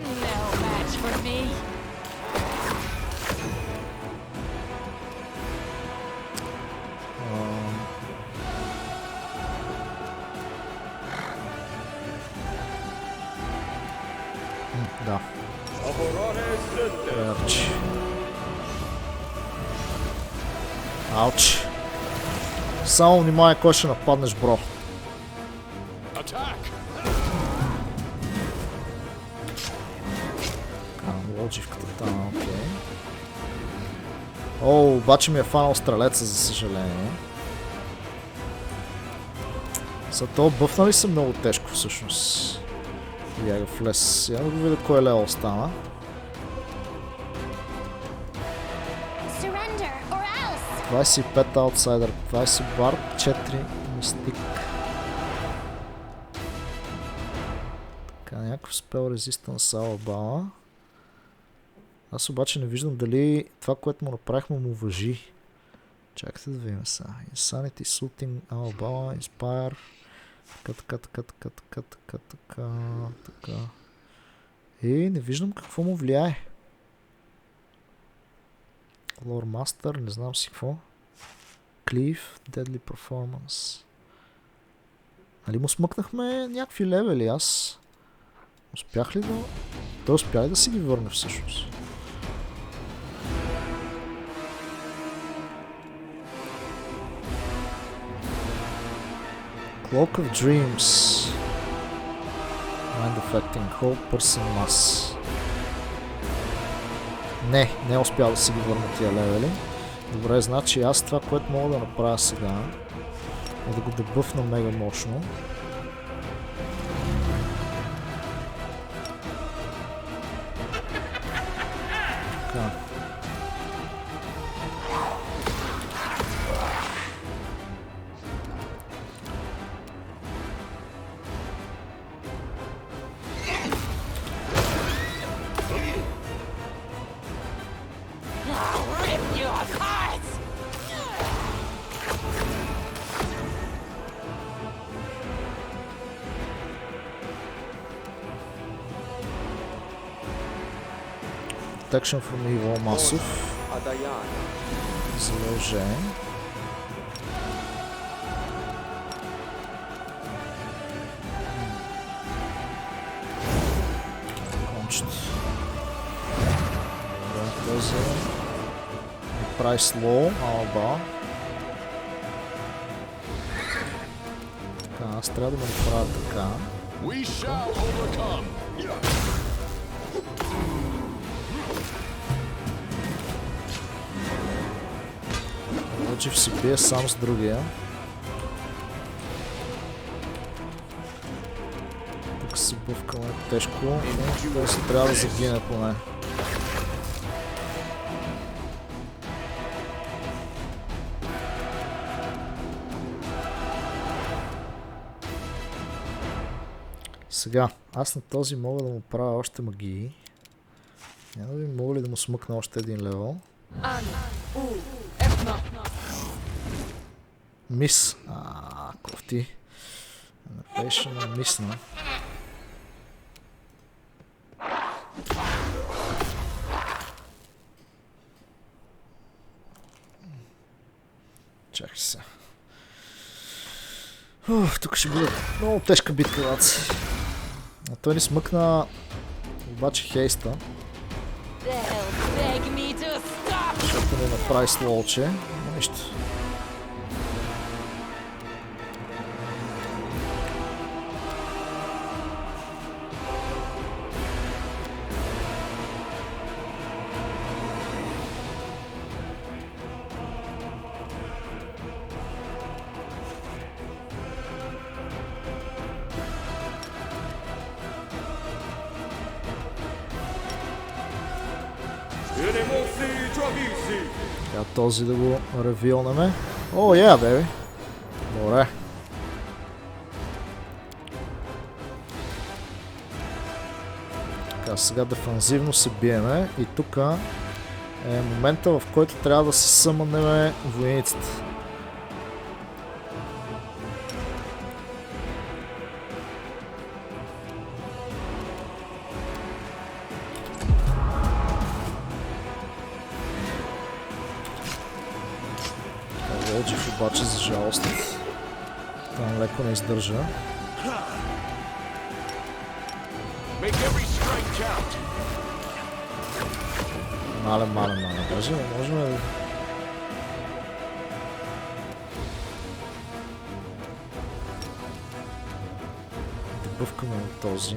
No match for me. Да. Ауч. Ауч. Само внимай кой ще нападнеш, бро. Attack. Лодживката там, окей. О, обаче ми е фанал стрелеца, за съжаление. За това бъфна ли са много тежко всъщност? Я го влез. Я да го видя кой левел остана. Surrender or else. 25 аутсайдер, 20 бар, 4 мистик. Така, някакъв спел резистенс Алабама. Аз обаче не виждам дали това, което му направихме, му важи. Чакайте да видим сега. Insanity, Shooting, Alabama, Inspire. Така. Не виждам какво му влияе. Lore Master, не знам си какво. Cleave, Deadly Performance. Нали му смъкнахме някакви левели? Аз успях ли да... Той успя ли да си ги върне всъщност? Cloak of Dreams. Mind Affecting Whole Person Mass. Не е успял да си ги върна тия левели. Добре, значи аз това, което мога да направя сега, е да го дебъфна мега мощно. Така. Protection from Evil Massive. Задължение. Кончето. Добре, този прави слоу, алба. Така, аз трябва да ме направя така. We shall overcome. УОЛДЖИФ си бие сам с другия. Тук се бъвкаме тежко, но той се трябва да загине поне. Сега, аз на този мога да му правя още магии. Няма да ви мога ли да му смъкна още един левел? Мис. Кофти. Беше на мисна. Чакай се. Тук ще бъде много тежка битка, баци. Той ни смъкна обаче хейста. Защото не направи слоуче. Нищо. Сега този да го ревилнаме. О, беби. Добре. Така, сега дефанзивно се биеме и тук е момента, в който трябва да се съмънеме войниците. УОЛДЖИФ обаче, за жалост, там леко не издържа. Мале. Даже не можем да... Бъвкаме от този.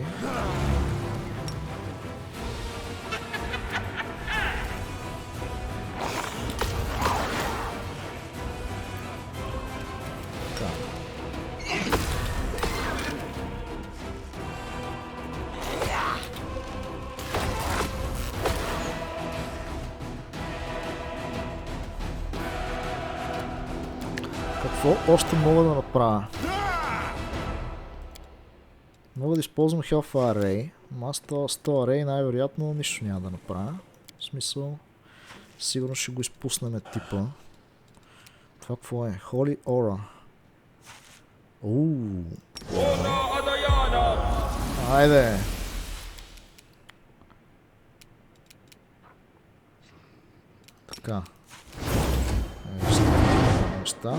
Какво още мога да направя? Мога да използвам Health Array, но аз 100 Array най-вероятно нищо няма да направя. В смисъл, сигурно ще го изпуснем типа. Това какво е? Holy Aura. Айде! Така. Неща.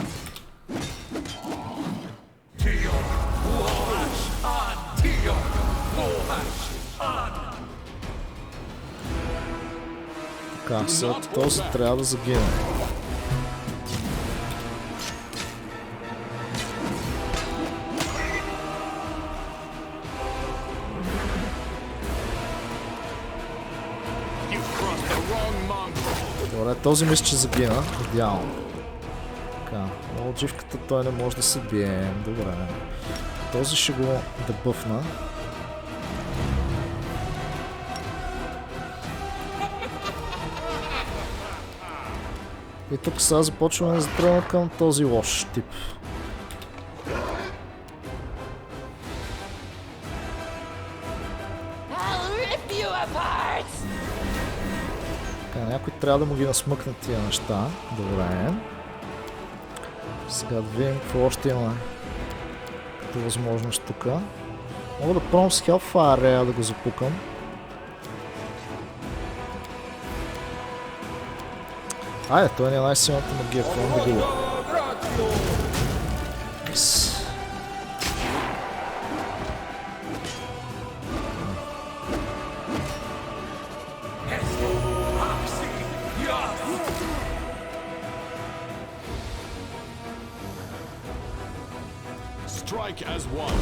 Така, сега този трябва да загине. Добре, този мисля, че загина. Идеално. Така, УОЛДЖИФката той не може да се бие. Добре. Този ще го дебъфна. И тук сега започваме да затръгна към този лош тип. Така, някой трябва да му ги насмъкне тия неща. Добре. Сега да видим какво още има като възможност тук. Мога да пробвам с Hellfire да го запукам. Айде, той не е най-силната магия, какво да го... Strike as one.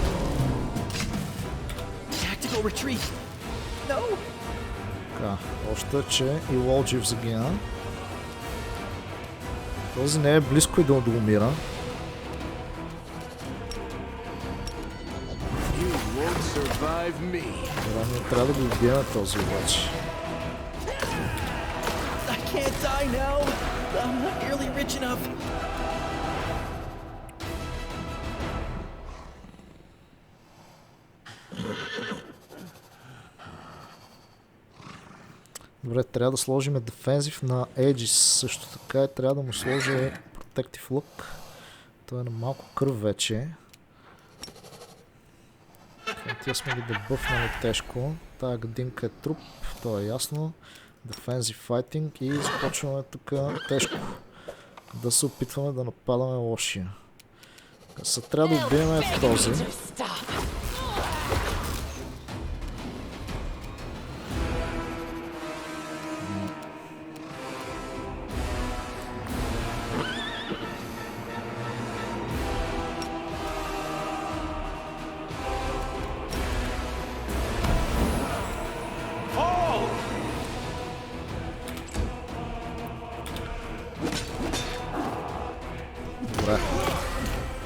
Tactical retreat. No. Така, още че и УОЛДЖИФ загина. Този не е близко и да умира. Ние трябва да го убием този обаче. Добре, трябва да сложим Defensive на Aegis също така и трябва да му сложи Protective Look. Той е на малко кръв вече. Тия сме ги дебъфнали тежко. Тая годинка е труп, то е ясно. Defensive Fighting и започваме тук тежко да се опитваме да нападаме лошия. Сега трябва да убием този.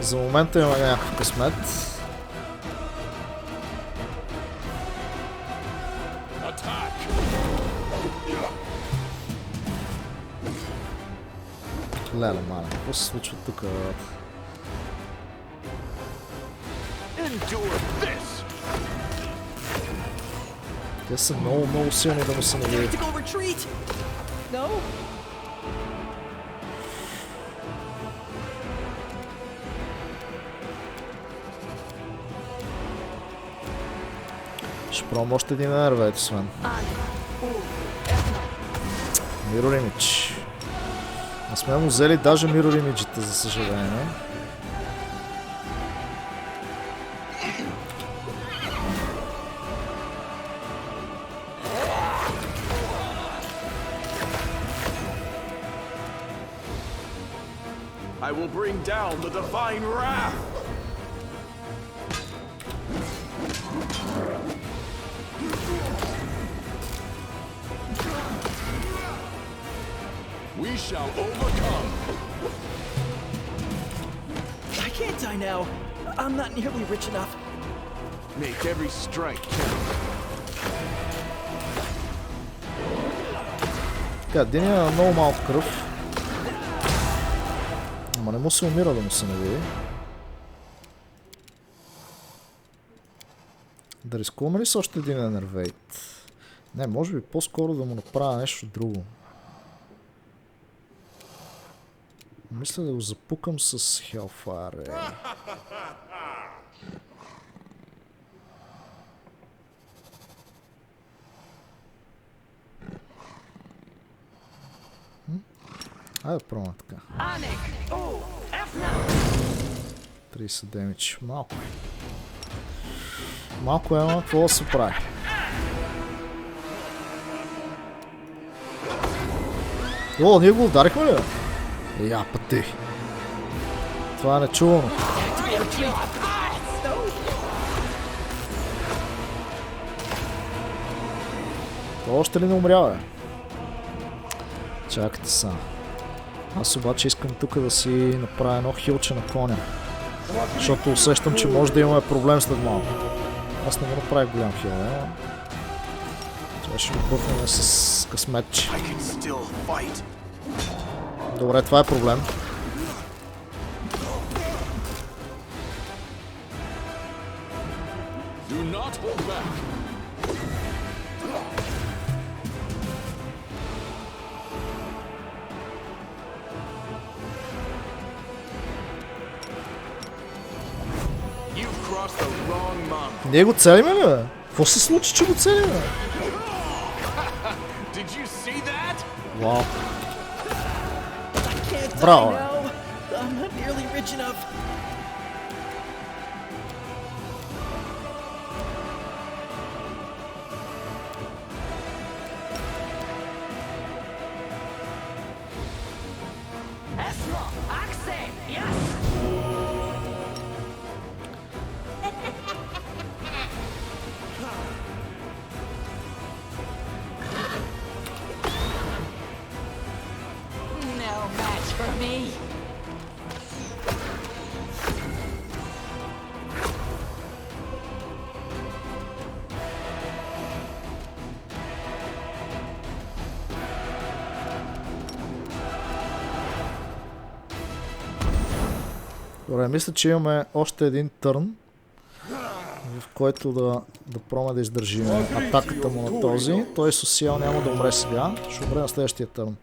За момента имаме някакъв късмет. Леле, маля, какво се случва тук? Те са много силни да му се навие. Ще пробвам още един нервейт, освен. Mirror Image. Не сме му взели даже Mirror Image-ите, за съжаление. I will bring down the divine wrath. We shall overcome. I can't die now. I'm not nearly rich enough. Make every strike count. Така, Деня е много малко кръв. Ама не му се умира да му се навие. Да рискуваме ли с още един енервейт? Не, може би по-скоро да му направя нещо друго. Мисля да го запукам с Hellfire. Айде да пробваме така. 30 демидж. Малко е. Малко е, но какво да се прави? О, ние го ударихме ли? Я пъти. Това е нечувано. Това още ли не умрява, бе? Чакайте са. Аз обаче искам тук да си направя едно хилче на коня. Защото усещам, че може да имаме проблем след малко. Аз не го направих голям хил, не? Това ще го пътнем с късметче. Добре, това е проблем. Ние го целиме ли, бе? Какво се случи, че го целиме? Вау. Браво, бе. Добре, мисля, че имаме още един търн, в който да пробваме да издържим атаката му на този. Той социал няма да умре сега, ще умре на следващия търн.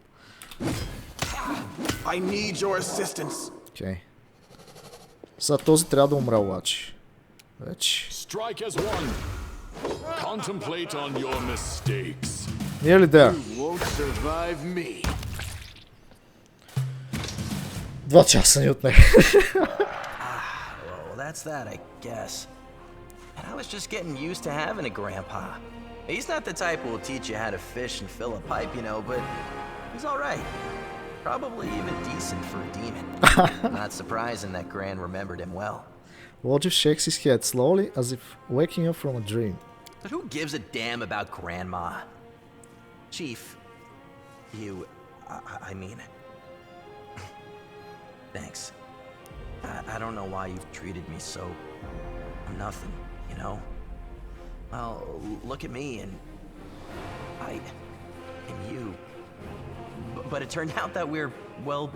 Окей. Сега този трябва да умре обаче. Вече. Ние ли да? 2 часа ни отне. Well, that's that, I guess. And I was just getting used to having a grandpa. He's not the type who will teach you how to fish and fill a pipe, you know, but he's all right. Probably even decent for a demon. Not surprising that Gran remembered him well. УОЛДЖИФ shakes his head slowly as if waking up from a dream. But who gives a damn about Grandma? Chief, I mean... Thanks. I don't know why you've treated me so... nothing, you know? Well, look at me and... and you. But it turned out that we're, well...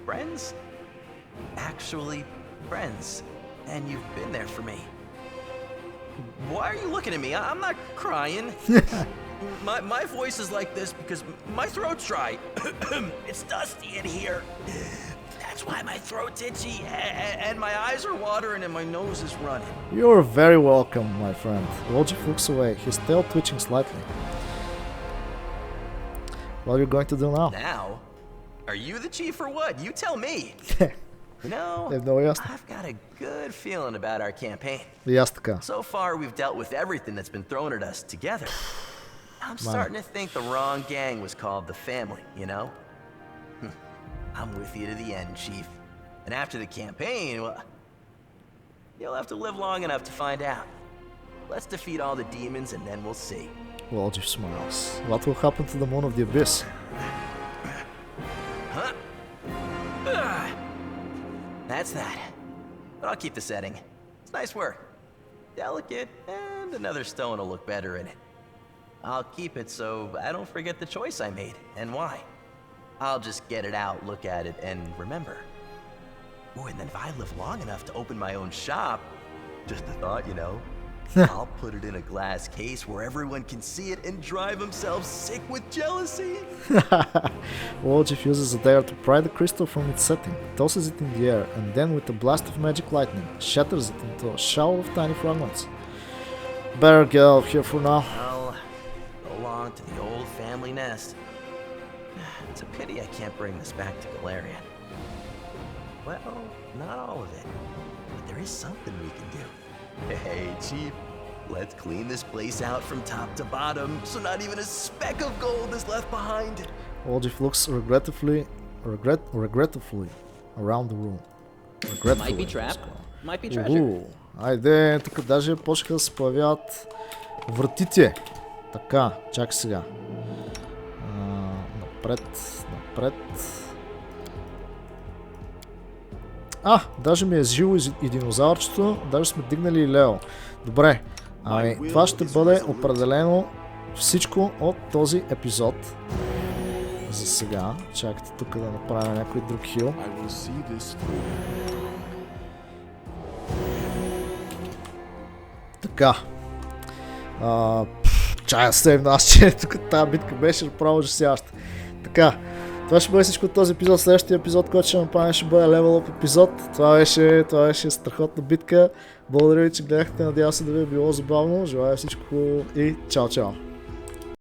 friends? Actually, friends. And you've been there for me. Why are you looking at me? I'm not crying. My voice is like this because my throat's dry. It's dusty in here. That's why my throat's itchy and my eyes are watering and my nose is running. You're very welcome, my friend. УОЛДЖИФ looks away, his tail twitching slightly. What are you going to do now? Now? Are you the chief or what? You tell me. You know, I've got a good feeling about our campaign. So far, we've dealt with everything that's been thrown at us together. I'm starting to think the wrong gang was called the family, you know? I'm with you to the end, Chief. And after the campaign, well, you'll have to live long enough to find out. Let's defeat all the demons and then we'll see. УОЛДЖИФ smiles. What will happen to the moon of the abyss? Huh? That's that. But I'll keep the setting. It's nice work. Delicate, and another stone will look better in it. I'll keep it so I don't forget the choice I made and why. I'll just get it out, look at it, and remember. Ooh, and then if I live long enough to open my own shop, just a thought, you know, I'll put it in a glass case where everyone can see it and drive themselves sick with jealousy. УОЛДЖИФ uses a dagger to pry the crystal from its setting, tosses it in the air, and then with a blast of magic lightning, shatters it into a shower of tiny fragments. Better get out of here for now. I'll belong to the old family nest. It's a pity I can't bring this back to Galarian. Well, not all of it. But there is something we can do. Hey, Chief. Let's clean this place out from top to bottom, so not even a speck of gold is left behind. УОЛДЖИФ looks regretfully around the room. Might be trapped. Might be treasure. Айде, тук даже почнаха да се появяват вратите. Така, чакай сега. Напред. Даже ми е живо и динозавърчето, даже сме дигнали и Лео. Добре, това ще бъде определено всичко от този епизод. За сега, чакайте тук да направя някой друг хил. Така. Чая сейв нас, че тук тази битка беше направо ужасяваща. Така. Това ще бъде всичко от този епизод. Следващия епизод, който ще направим, ще бъде Level Up епизод. Това беше страхотна битка. Благодаря ви, че гледахте. Надявам се да ви е било забавно. Желая всичко и чао!